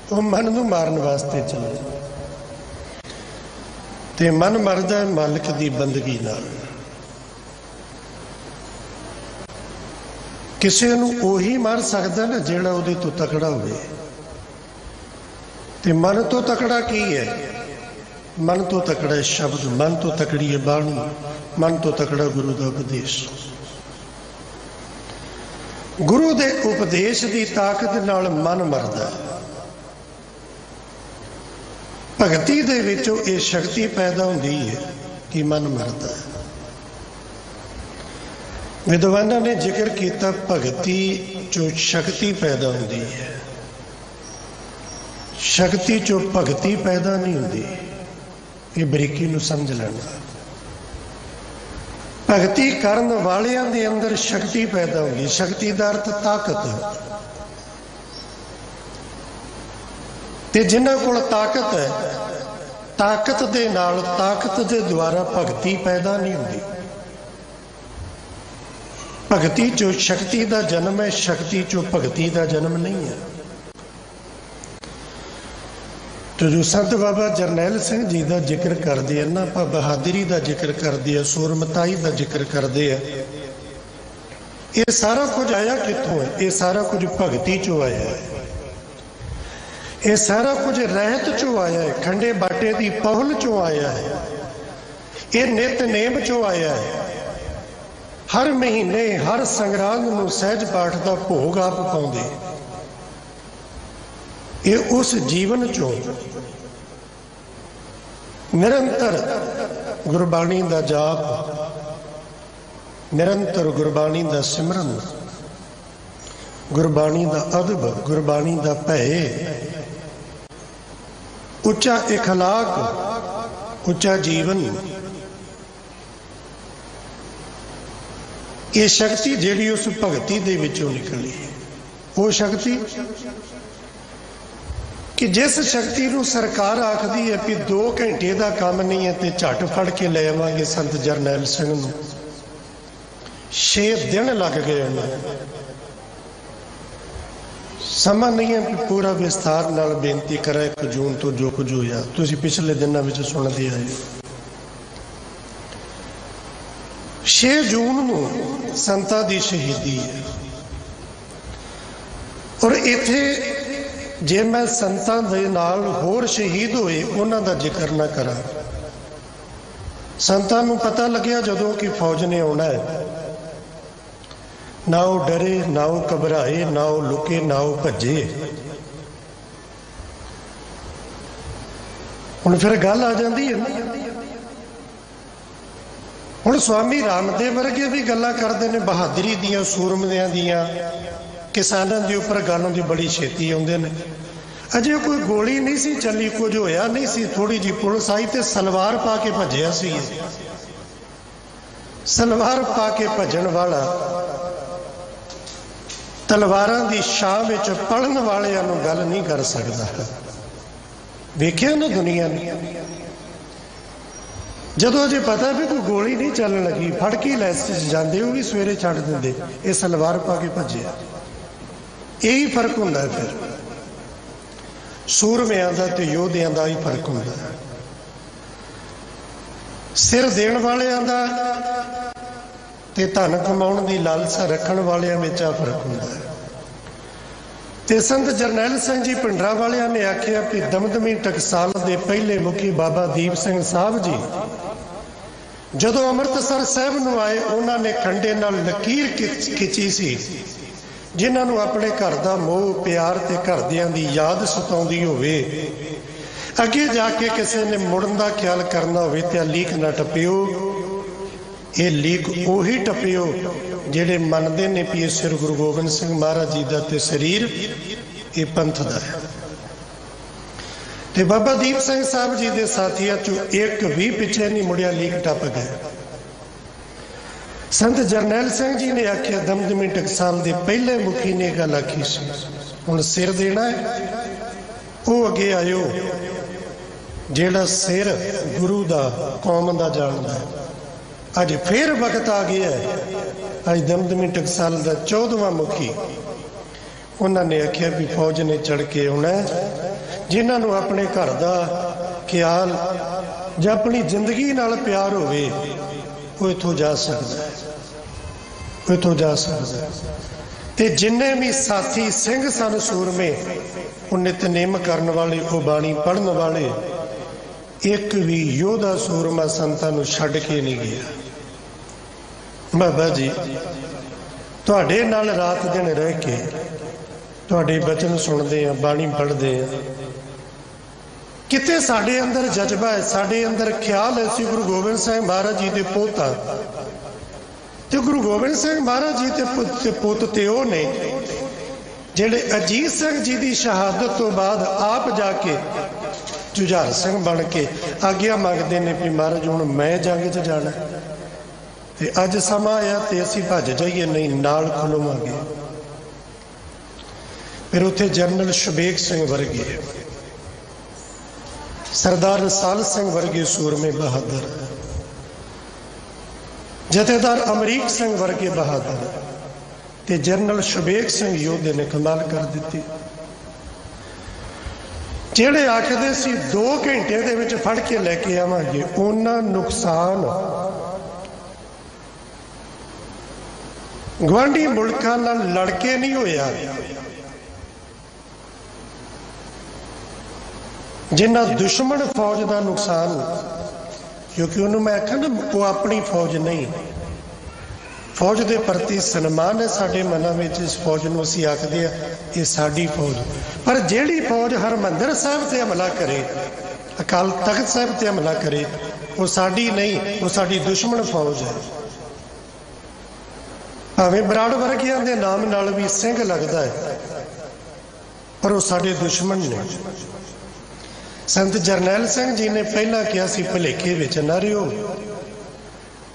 वो मन नू मारन वास्ते चले। ते मन मरदा है मालिक की बंदगी नाल। किसी नू उही मार सकता ना जिहड़ा उहदे तो तकड़ा होवे। ते मन तो तकड़ा की है? मन तो तकड़ा है शब्द, मन तो तकड़ी है बाणी, मन तो तकड़ा गुरु का उपदेश। गुरु के उपदेश की ताकत नाल मन मरदा है। भगती दे विचों ये शक्ति पैदा होती है कि मन मरदा है। विद्वाना ने जिक्र किया भगती चो शक्ति पैदा होती है, शक्ति चो भगती पैदा नहीं होती। ये बरीकी नू समझ लेना। भगती करन वालियां दे अंदर शक्ति पैदा होगी। शक्ति का अर्थ ताकत। ते जिन्हां कोल ताकत है, ताकत दे नाल, ताकत दे द्वारा भगती पैदा नहीं होती। भगती चो शक्ति का जन्म है, शक्ति चो भगती का जन्म नहीं है। तो जो संत बाबा जरनैल सिंह जी का जिक्र करते हैं ना, आप बहादुरी का जिक्र करते हैं, सूरमताई का जिक्र करते हैं, ये सारा कुछ आया कितों है? ये सारा कुछ भगती चो आया है। ये सारा कुछ रहत चो आया है, खंडे बाटे की पहुल चो आया है, ये नितनेम चो आया है। हर महीने हर संगरांद नूं सहज पाठ का भोग आप पाउंदे। ये उस जीवन चों निरंतर गुरबाणी का जाप, निरंतर गुरबाणी का सिमरन, गुरबाणी का अदब, गुरबाणी का भय, उच्चा इखलाक, उच्चा जीवन, ये शक्ति जिहड़ी उस भगती दे विचों निकली, वो शक्ति कि जिस शक्ति नूं सरकार आखदी है कि 2 घंटे का काम नहीं है तो झट फड़ के ले आवांगे संत जरनैल सिंह नूं, 6 दिन लग गए उन्हें। समा नहीं है कि पूरा विस्तार नाल बेनती करा 1 जून तो जो कुछ होया तुसीं पिछले दिनों में सुनते आए। 6 जून नूं संतां दी शहीदी है और इत्थे जे मैं संतां दे नाल होर शहीद होए उन्हां दा जिक्र ना करा। संतां नूं पता लग्या जदों कि फौज ने आउणा है, ना वो डरे, ना वो घबराए, ना वो लुके, ना वो भजे। हुण फिर गल आ जाती है ना, हुण स्वामी रामदेव वर्गे भी गल्लां करदे ने बहादरी दियां, सूरमदियां दियां, किसानां दे उपर गल्लां दी बड़ी छेती आउंदे ने। अजे कोई गोली नहीं सी चली, कुछ होया नहीं सी, थोड़ी जी पुलिस आई ते सलवार पा के भजिया सी। सलवार पा के भजन वाला तलवारां दी छां विच पलण वालियां नूं गल नहीं कर सकदा। वेखिया ना दुनिया ने, जदों अजे पता भी कोई गोली नहीं चलन लगी, फड़ के लैस जाते, वो भी सवेरे छड्ड दिंदे, ये सलवार पा के भजिया। यही फर्क हुंदा है फिर सूरमिਆਂ ਦਾ ਤੇ ਯੋਧਿਆਂ ਦਾ ही फर्क ਹੁੰਦਾ है। सिर देण वालिਆਂ ਦਾ ਤੇ ਧਨ ਕਮਾਉਣ ਦੀ ਲਾਲਸਾ ਰੱਖਣ ਵਾਲਿਆਂ ਵਿੱਚ ਆ फर्क ਹੁੰਦਾ है। ਤੇ ਸੰਤ ਜਰਨੈਲ ਸਿੰਘ ਜੀ ਪਿੰਡਰਾਂ ਵਾਲਿਆਂ ਨੇ ਆਖਿਆ ਕਿ ਦਮਦਮੀ ਟਕਸਾਲ ਦੇ ਪਹਿਲੇ ਮੁਖੀ ਬਾਬਾ ਦੀਪ ਸਿੰਘ ਸਾਹਿਬ ਜੀ ਜਦੋਂ ਅੰਮ੍ਰਿਤਸਰ ਸਾਹਿਬ ਨੂੰ ਆਏ, ਉਹਨਾਂ ਨੇ ਖੰਡੇ ਨਾਲ ਲਕੀਰ ਖਿੱਚੀ ਸੀ, जिन्हां नूं अपने घर का मोह प्यार ते घरदियां दी याद सताउंदी होवे, अगे जाके किसी ने मुड़न का ख्याल करना होवे ते लीक ना टप्पिओ। ये लीक उही टप्पिओ जिहड़े मनदे ने भी सिर गुरु गोबिंद सिंह महाराज जी दा ते शरीर ये पंथ दा है। ते बाबा दीप सिंह साहब जी दे साथियां चों एक भी पिछे नहीं मुड़िया, लीक टप गए। संत जरनैल सिंह जी ने आख्या, दमदमी टकसाल के पहले मुखी ने गल आखी सी, हुण सिर देना है, वो अगे आयो जेड़ा सिर गुरु दा कौम दा जानदा है। अज फिर वक्त आ गया है, अज दमदमी टकसाल का 14वां मुखी, उन्होंने आख्या भी फौज ने चढ़ के आना, जिन्हां नूं अपने घर का ख्याल जां अपनी जिंदगी नाल प्यार होवे वो इत्थों जा सकता है, वो इत्थों जा सकता है। ते जिन्ने भी साथी सिंह सन सूरमे, वो नितनेम करन वाले, वो बाणी पढ़न वाले, एक भी योधा सूरमा संतां नूं छड्ड के नहीं गया। बाबा जी तुहाडे नाल रात दिन रह के तुहाडे बचन सुनदे आ, बाणी पढ़दे आ, किते साडे अंदर जज्बा है, साडे अंदर ख्याल है सी गुरु गोबिंद सिंह महाराज जी के पोता, ते गुरु गोबिंद सिंह महाराज जी के पुत ते ओ ने जिहड़े अजीत सिंह जी की शहादत तो बाद आप जाके जुझार सिंह बन के आग्या मंगते ने भी महाराज हुण मैं जंग च जाना, ते अज समा आया ते असीं भज जाइए, नहीं नाल खलोवांगे। फिर उत्थे जनरल शबेग सिंह वर्गे, सरदार रसाल सिंह वर्गे सूरमे बहादुर, जथेदार अमरीक सिंह वर्गे बहादुर, ते जनरल शबेग सिंह योधे ने कमाल कर दी। जेड़े आखदे सी 2 घंटे दे विच फड़ के लेके आवांगे, उन्ना नुकसान गुआढ़ी मुल्कां नाल लड़के नहीं होया जिन्ना दुश्मन फौज का नुकसान, क्योंकि उन्होंने मैं आखा ना वो अपनी फौज नहीं, फौज के प्रति सन्मान है साडे मनां विच। इस फौज नूं असीं आखदे आ ये साडी फौज। पर जिहड़ी फौज हरमंदिर साहिब ते हमला करे, अकाल तख्त साहिब ते हमला करे, वो साडी नहीं, वो साडी दुश्मन फौज है। भावें बराड़ वर्गियां दे नाम नाल भी सिंह लगदा है, पर वो साडे दुश्मन ने। संत जरनैल सिंह जी ने पहला कहा सी, भुलेखे विच ना रहियो।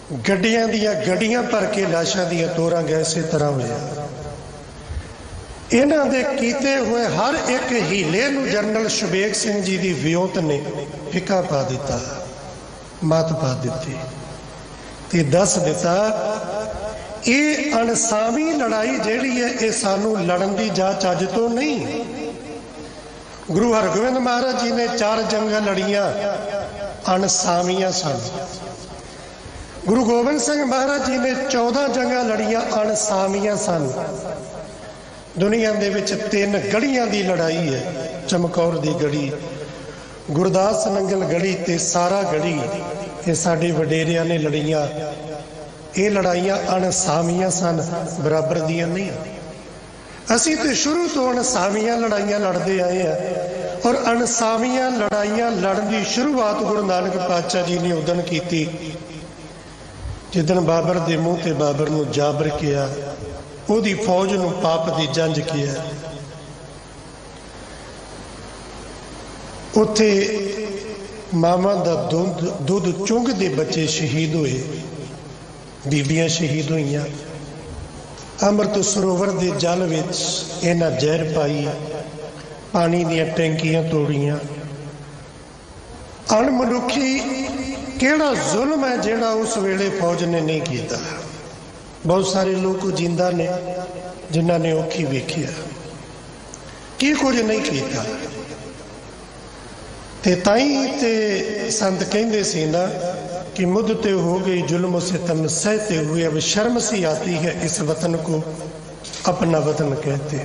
गड्डियां दियां गड्डियां भर के लाशां दियां तोरां गए इसे तरह होया। इन्हां दे कीते हुए हर एक हीले नूं जनरल शबेग सिंह जी की वियोत ने फिका पा दिता, मत पा दी ते दस दिता ये अणसावी लड़ाई जिहड़ी है ये सानू लड़न की जांच अज तो नहीं। गुरु हरगोबिंद महाराज जी ने 4 जंगां लड़ियां, अणसावियां सन। गुरु गोबिंद सिंह महाराज जी ने 14 जंगां लड़ियां, अणसावियां सन। दुनिया दे विच 3 गढ़ियां की लड़ाई है, चमकौर की गढ़ी, गुरदास नंगल गढ़ी ते सारा गढ़ी। ये साडे वडेरियां ने लड़ियां। ये लड़ाइयां अणसावियां सन, बराबर दियां नहीं। असी तो शुरू तो अणसावियां लड़ाइयां लड़ते आए हैं, और अणसावियां लड़ाइयां लड़न की शुरुआत गुरु नानक पातशाह जी ने उदन की, जिदन बाबर के मूँह से बाबर नूं जाबर किया, उहदी फौज नूं पाप की जंज किया। उत्थे मावां दा दुध चुंघदे बच्चे शहीद हुए, बीबियां शहीद हुईयां। अमृत सरोवर के जल विच इन्हां जहर पाई, पानी दीयां टैंकियां तोड़ियां। अणमनुखी केड़ा जुल्म है जिहड़ा उस वेले फौज ने नहीं किया। बहुत सारे लोग जिंदा ने जिन्हां ने औखी वेखिया, की कुछ नहीं किया। ते ताई ते संत कहंदे सी ना कि मुद्दते हो गई जुल्म से तम सहते हुए, अब शर्म सी आती है इस वतन को अपना वतन कहते।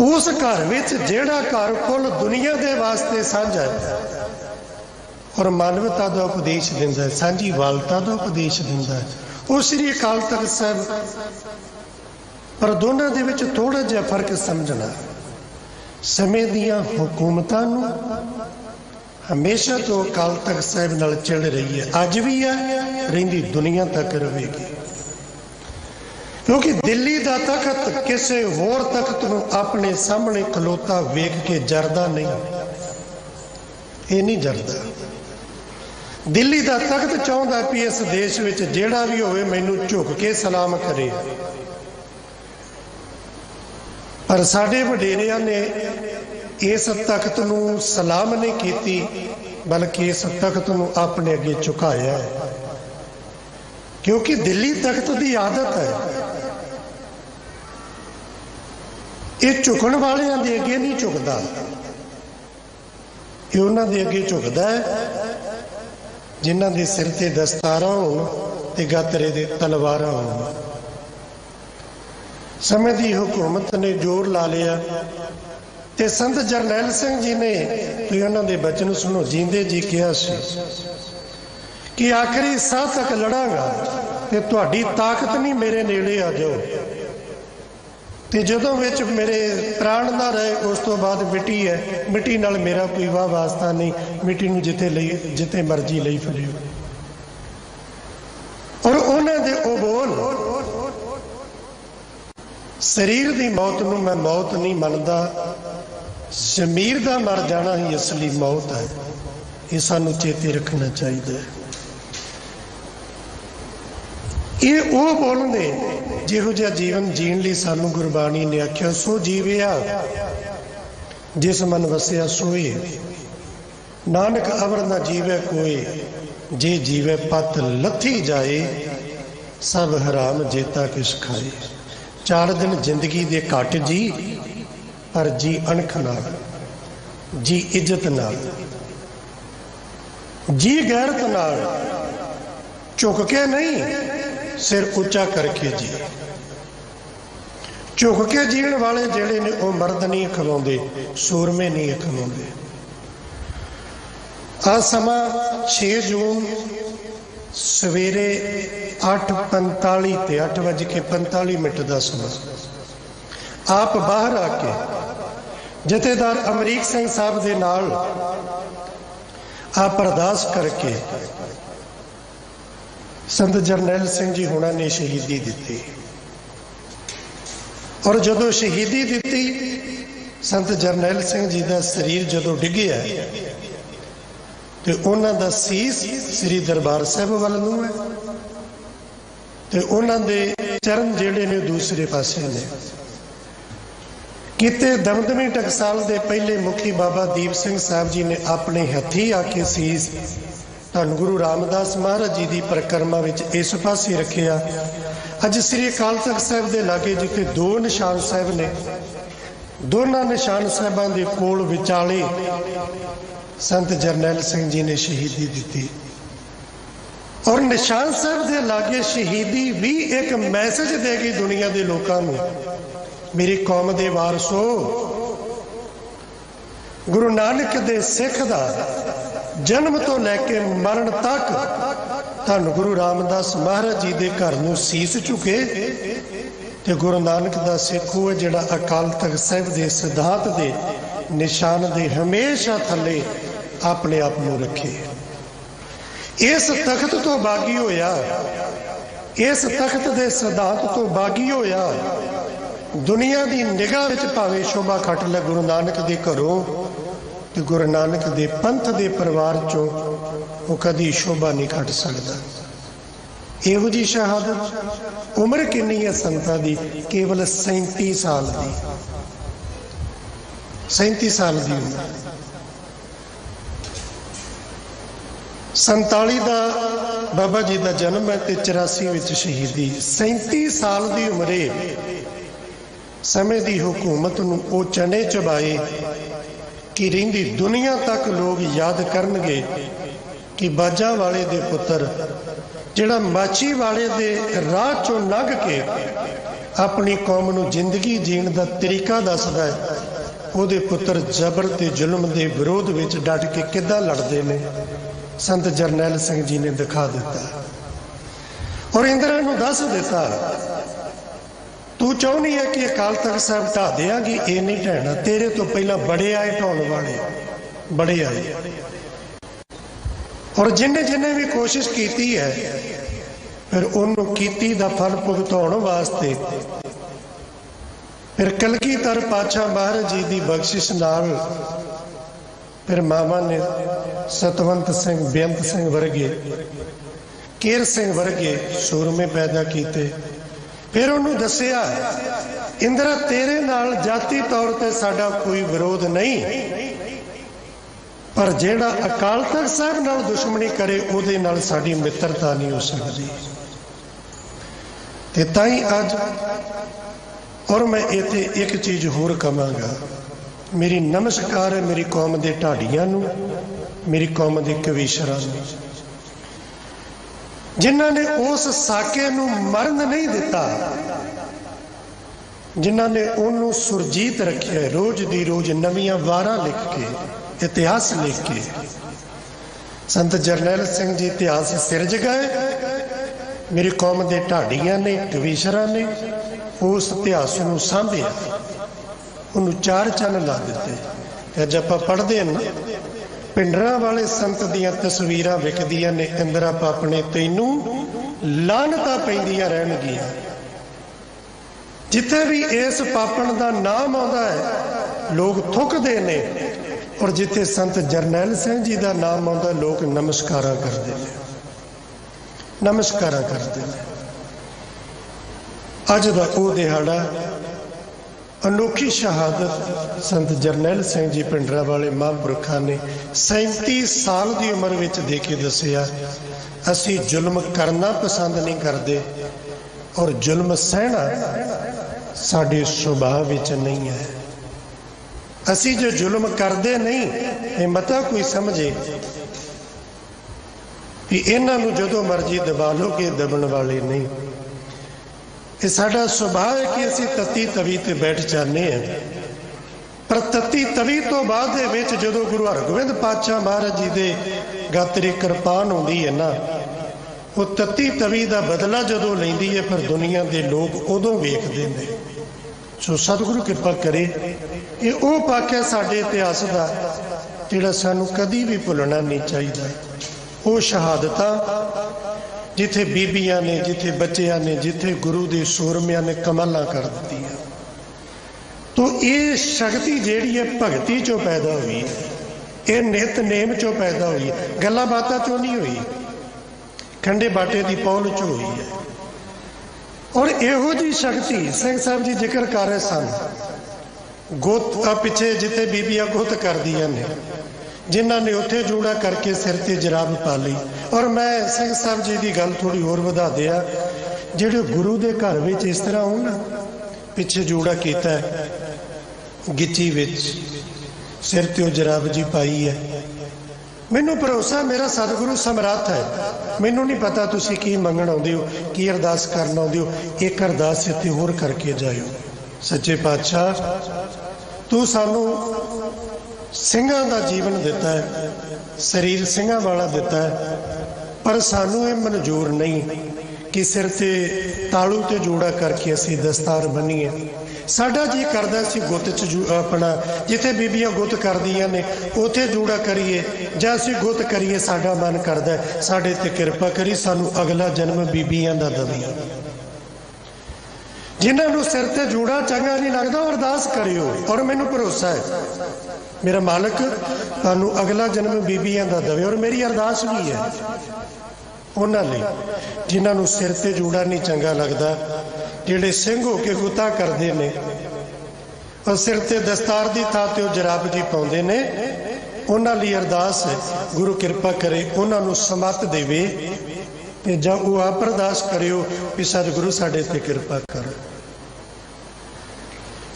उस घर विच जेड़ा घर कुल दुनिया के वास्ते साझा है और मानवता का उपदेश दिंदा है, सांझी वालता का उपदेश दिंदा है, वो श्री अकाल तख्त साहिब। पर दोनों दे विच थोड़ा जिहा फर्क समझना। समय दियां हुकूमतां नूं हमेशा तो अकाल तख्त साहिब नाल चिड़ रही है, अज भी है, रहिंदी दुनिया तक रहेगी। क्योंकि दिल्ली का तख्त किसी होर तख्त नूं अपने सामने खलोता वेख के जरदा नहीं, ये नहीं जरदा। दिल्ली का तख्त चाहुंदा भी इस देश विच जेड़ा भी होवे मैनूं झुक के सलाम करे। पर साडे वडेरियां ने इस तख्त नूं सलाम नहीं कीती, बल्कि इस तख्त नूं अपने अगे झुकाया है। क्योंकि दिल्ली तख्त की आदत है, ये झुकण वालियां दे अगे नहीं झुकदा, ये उन्हां दे अगे झुकदा है जिन्हां दे सिर ते दस्तारां होण ते गातरे दे तलवारां होण। समय की हुकूमत ने जोर ला लिया ते संत जरनैल सिंह जी ने उन्होंने दे बचन सुनो, जींदे जी कहा कि आखिरी साह तक लड़ांगा ते तुहाडी ताकत नहीं मेरे नेड़े आ जाओ, ते जदों विच मेरे प्राण ना रहे उस तो बाद मिट्टी है, मिट्टी नाल मेरा कोई वाह वास्ता नहीं, मिट्टी नूं जिथे मर्जी लई फिरियो। और उन्हां दे ओ बोल, शरीर की मौत नूं मैं मौत नहीं मनदा, जमीर का मर जाना ही असली मौत है। ये सानू चेते रखना चाहिए। ये वो बोलने जिहो जिहा जीवन जीण लई सानू गुरबाणी ने आख्या, सो जीविया जिस मन वसिया सोए, नानक अवर न जीवे कोई, जे जीवे पत लथी जाए, सब हराम जेता किस खाए। 4 दिन जिंदगी दे घट जी, पर जी अणख नाल, जी इज्जत नाल, जी गैरत नाल, झुक के नहीं सिर उच्चा करके जी। झुक के जीण वाले जेड़े ने वो मर्द नहीं खलोंदे, सूरमे नहीं खलोंदे। आ समा 6 जून सवेरे 8:45 ते 8:45 का समा आप बाहर आके जथेदार अमरीक सिंह साहब के नाल आप अरदास करके संत जरनैल सिंह जी होना ने शहीदी दी। और जदों शहीदी दी संत जरनैल सिंह जी का शरीर जदों डिग्या तो उन्हों का सीस श्री दरबार साहब वाल नूं है तो उन्होंने चरण जेड़े ने दूसरे पासे ने। किते दमदमी टकसाल के पहले मुखी बाबा दीप सिंह साहब जी ने अपने हथी आके सीस धन गुरु रामदास महाराज जी की परिक्रमा इस पासे रखिया। अज श्री अकाल तख्त साहब के लागे जिथे दो निशान साहब ने, दोनों निशान साहबां दे कोल विचाले संत जरनैल सिंह जी ने शहीदी दी। और निशान साहब के लागे शहीदी भी एक मैसेज देगी दुनिया के लोगों को, मेरी कौम के वारसो, गुरु नानक दे सिख दा जन्म तो लैके मरण तक धन गुरु रामदास महाराज जी के घर में सीस झुके तो गुरु नानक दा सिख वो जिहड़ा अकाल तख्त साहिब के सिद्धांत के निशान दे हमेशा थले अपने आप को रखे। इस तख्त तो बागी होया, इस तख्त के सिद्धांत तो बागी होया, दुनिया की निगाह में भावें शोभा खट ले गुरु नानक के घरों तो गुरु नानक के पंथ के परिवार चों वो कभी शोभा नहीं खट सकता। इहो जी शहादत। उम्र कितनी है संतां दी? केवल 37 साल की, 37 साल की उम्र। 47 का बाबा जी का जन्म है तो 84 में शहीदी। 37 साल की उम्रे समय की हुकूमत नूं ओ चने चबाए कि रहिंदी दुनिया तक लोग याद करनगे कि बाजा वाले दे पुत्र जिहड़ा माछी वाले दे राह चों लंघ के अपनी कौम नूं जिंदगी जीण दा तरीका दसदा है, उहदे पुत्र जबर ते जुल्म दे विरोध विच डट के किद्दां लड़दे ने, संत जरनैल सिंह जी ने दिखा दिता। और इंदिरा नूं दस दिता, तू चाहनी है कि अकाल तख्त साहब ढा देंगी, ये नहीं ढहना, तेरे तो पहला बड़े आए ढाने वाले, बड़े आए। और जिन्हें जिन्हें भी कोशिश की है फिर उन्होंने कीती दा फल भुगताउण वास्ते फिर कलगीधर पातशाह महाराज जी की बख्शिश नाल फिर मामा ने सतवंत सिंह, बेअंत सिंह वर्गे, केर सिंह वर्गे सूरमे पैदा किए। फिर उन्होंने दसिया, इंदिरा तेरे नाल जाति तौर पर साडा कोई विरोध नहीं, पर जेड़ा अकाल तख्त साहब नाल दुश्मनी करे उहदे नाल साडी मित्रता नहीं हो सकती। ते ताई अज और मैं इत्थे एक चीज होर कहांगा, मेरी नमस्कार है मेरी कौम के ढाडियां नूं, मेरी कौम के कवीशरां नूं, जिन्हां ने उस साके नूं मरण नहीं दिता, जिन्हां ने उन्होंने सुरजीत रखे, रोज दी रोज नवीं वारां लिख के, इतिहास लिख के। संत जरनैल सिंह जी इतिहास सिरज गए, मेरी कौम के ढाडियां ने, कवीशरां ने उस इतिहास नूं सांभिया, उन्होंने 4 चन्न ला दिते। अज आपां पढ़दे हैं ना, पिंडरां वाले संत दियां तस्वीरां विकदियां ने, इंदिरा पापने तैनूं लानतां पैंदियां रहणगियां। जिथे भी इस पापण का नाम आता है लोग थुकदे ने, और जिथे संत जरनैल सिंह जी का नाम आता लोग नमस्कारा करते हैं, नमस्कारा करते हैं। अज का वो दिहाड़ा अनोखी शहादत संत जरनैल सिंह जी पिंडरा वाले महापुरखा ने 37 साल की उम्र में दे के दसिया, असी जुल्म करना पसंद नहीं करते और जुल्म सहना साडे सुभाव विच नहीं है। असी जो जुल्म करते नहीं, ये मता कोई समझे कि इन्हां नूं जदों मर्जी दबा लो कि दबण वाले नहीं। ये साडा सुभाव है कि असी तत्ती तवी ते बैठ जाने हैं, पर तत्ती तवी तो बाद दे विच जदों गुरु हरगोबिंद पातशाह महाराज जी दे गातरी किरपान होंदी है ना, वो तत्ती तवी का बदला जदों लैंदी है पर दुनिया के लोग उदों वेखते हैं। सो सतगुरु कृपा करे ये वो पक्ष है साडे इतिहास का जिहड़ा सानू कदी भी भुलना नहीं चाहिए। वो शहादतां जिथे बीबियां ने, जिथे बच्चियां ने, जिथे गुरु के सूरमियां ने कमालां कर दी। तो ये शक्ति जिहड़ी है भगती चों पैदा हुई है, ये नितनेम चों पैदा हुई है, गल्लां बातां चों नहीं हुई, खंडे बाटे की पौल चों हुई है। और इहो जी शक्ति सिंह साहब जी जिक्र कर रहे सन गुत पिछे जिथे बीबियां गुत कर दियां ने, जिन्हों ने उत्थे जूड़ा करके सिर ते जराब पा ली। और मैं सिंह साहब जी की गल थोड़ी होर वधा दिया, जिहड़े गुरु के घर में इस तरह हो ना, पिछे जूड़ा किया गिची विच सिर ते जराब जी पाई है, मैनू भरोसा मेरा सतगुरु समर्थ है। मैनू नहीं पता तुसी की मंगण आउंदे हो, की अरदास करन आउंदे हो, एक अरदास इत्थे होर करके जाओ। सच्चे पातशाह तू सानू ਸਿੰਘਾਂ ਦਾ जीवन दिता है, शरीर ਸਿੰਘਾਂ वाला दिता है, पर सानू ये मंजूर नहीं कि सिर ते तालू ते जोड़ा करके असी दस्तार बनीए। साडा जी करदा सी गुत च अपना जिथे बीबियां गुत करदियां ने उथे जूड़ा करिए, जां असी गुत करिए। साडा मन करदा साडे ते कृपा करी, सानू अगला जन्म बीबियां दा दवी। जिन्होंने सिर ते जूड़ा चंगा नहीं लगता अरदास करियो, और मैनू भरोसा है मेरा मालिक तुहानू अगला जन्म बीबियां दा दवे। और मेरी अरदास भी है उन्होंने जिन्होंने सिर ते जूड़ा नहीं चंगा लगता, जिहड़े सिंह होके गुता करते हैं और सिर ते दस्तार की थां ते जराब जी पाउंदे ने, उन्हां लई अरदास है गुरु कृपा करे उन्होंने समत देवे, ते जां वो आप अरदास करियो कि सतगुरु साडे ते कृपा कर।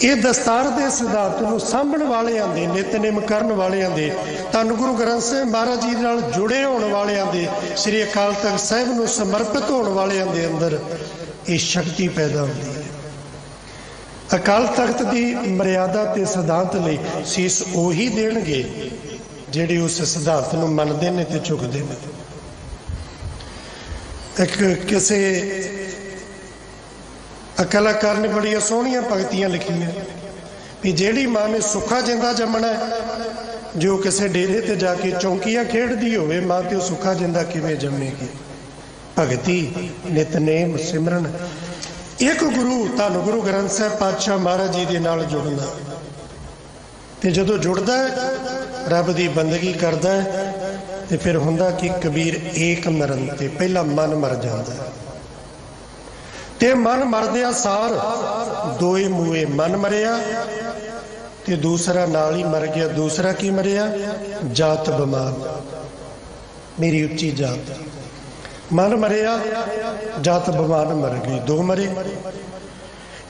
ये दस्तार के सिद्धांत को सामण वाले आंदे, नितनेम करन वाले आंदे, धन गुरु ग्रंथ साहिब महाराज जी नाल जुड़े होने वाले आंदे, श्री अकाल तख्त साहिब नूं समर्पित होने वाले आंदे अंदर ये शक्ति पैदा होती है। अकाल तख्त की मर्यादा ते सिद्धांत लई सीस उही देणगे जिहड़े उस सिद्धांत नूं मनदे ने ते झुकदे ने। एक किसी कलाकार ने बड़िया सोहनिया पंक्तियां लिखियां भी जिहड़ी माँ ने सुखा जिंदा जमना है, जो किसी डेरे ते जाके चौंकियां खेड़दी होवे, माँ तो सुखा जिंदा किवें जमेगी। भगती नितनेम सिमरन एक गुरु धन गुरु ग्रंथ साहिब पातशाह महाराज जी के नाल जुड़ना, ते जदों जुड़दा है रब की बंदगी करदा है, ते फिर हुंदा कि कबीर एक मरन ते पहला मन मर जाता है, ते मन मरदिया सार दोए मूए मन मरिया, ते दूसरा नाल ही मर गया। दूसरा की मरिया? जात बमार, मेरी उच्ची जात। मन मरिया, जात बमार मर गई, दो मरे।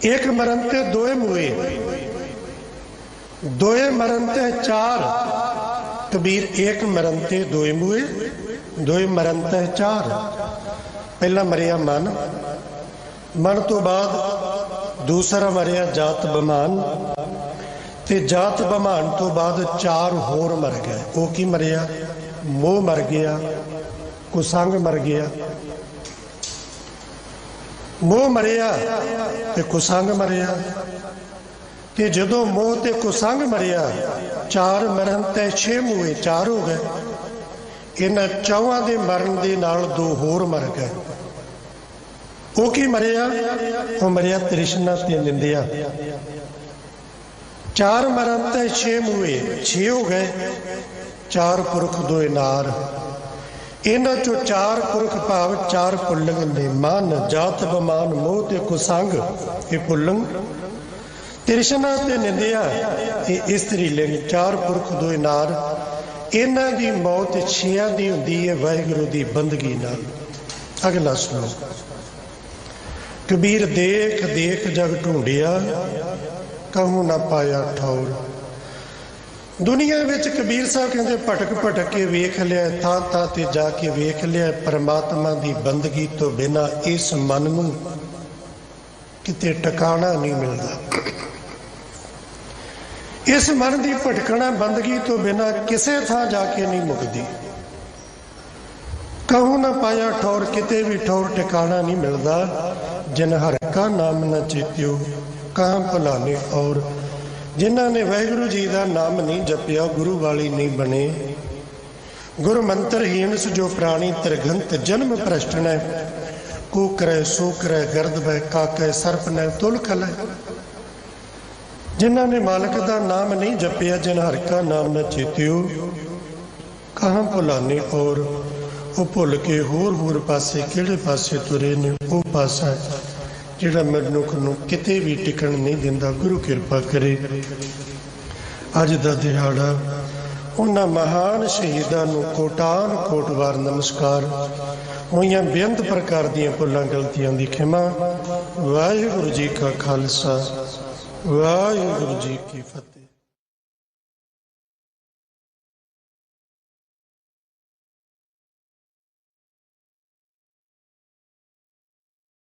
एक मरन ते दोए मूए, दोए मरन ते चार। कबीर एक मरन ते दोए मूए, दोए मरन ते चार। पहला मरिया मन, मन तो बाद दूसरा मरिया जात बमान, ते जात बमान तो बाद चार होर मर गए। वो की मरिया? मोह मर गया, कुसंग मर गया। मोह मरिया ते कुसंग मरिया, ते जदों मोह ते कुसंग मरिया चार मरन ते छे मूए, चार हो गए। इन्हां चौहां दे मरन दे नाल दो होर मर गए। वो की मरिया? वो मरिया तृष्णा ते निंदिया। चार मरन ते छे मूए, छे हो गए। चार पुरख दो नार, इन्हां चो चार पुरख भाव चार पुल्लंग ने। मन जात बमान मोह ते कुसंग ये पुल्लंग, तृष्णा ते निंदिया ये स्त्रीलिंग। चार पुरख दो नार, इन्हां दी मौत छेयां दी हुंदी है वाहिगुरू दी बंदगी नाल। अगला सुनो। कबीर देख देख जग ढूंढिया, कहूँ ना पाया ठौर। दुनिया विच कबीर साहब कहते भटक भटक के वेख लिया, थां थां ते जाके वेख लिया, परमात्मा की बंदगी तो बिना इस मन नूं किते टिकाणा नहीं मिलता। इस मन की भटकना बंदगी तो बिना किसी थां जाके नहीं मुकदी। कहूँ ना पाया ठौर, किते भी ठौर ठिकाना नहीं मिलता। जिन हर का नाम न चेत्यो कहाँ भुलाने। और जिन्हों ने वाहिगुरु जी का नाम नहीं जपिया, गुरु वाली नहीं बने। गुरु मंत्र हीनस जो प्राणी त्रिगंत जन्म प्रश्न है। को करे सो करे गर्द वह काकै सर्प न तुल खलै। जिन्हों ने मालिक का नाम नहीं जपिया, जिन हर का नाम न चेत्यो कहाँ भुलाने। और वो भुल के होर पासे किहड़े पासे तुरे ने। वो पासा जिहड़ा मनुख नूं किते भी टिकण नहीं दिंदा। गुरु किरपा करे अज दा दिहाड़ा उन्हां महान शहीदां नूं कोटान कोट वार नमस्कार। होईयां बेअंत प्रकार दीयां भुलां गलतियां दी खिमा। वाहिगुरू जी का खालसा, वाहिगुरू जी की फतेह।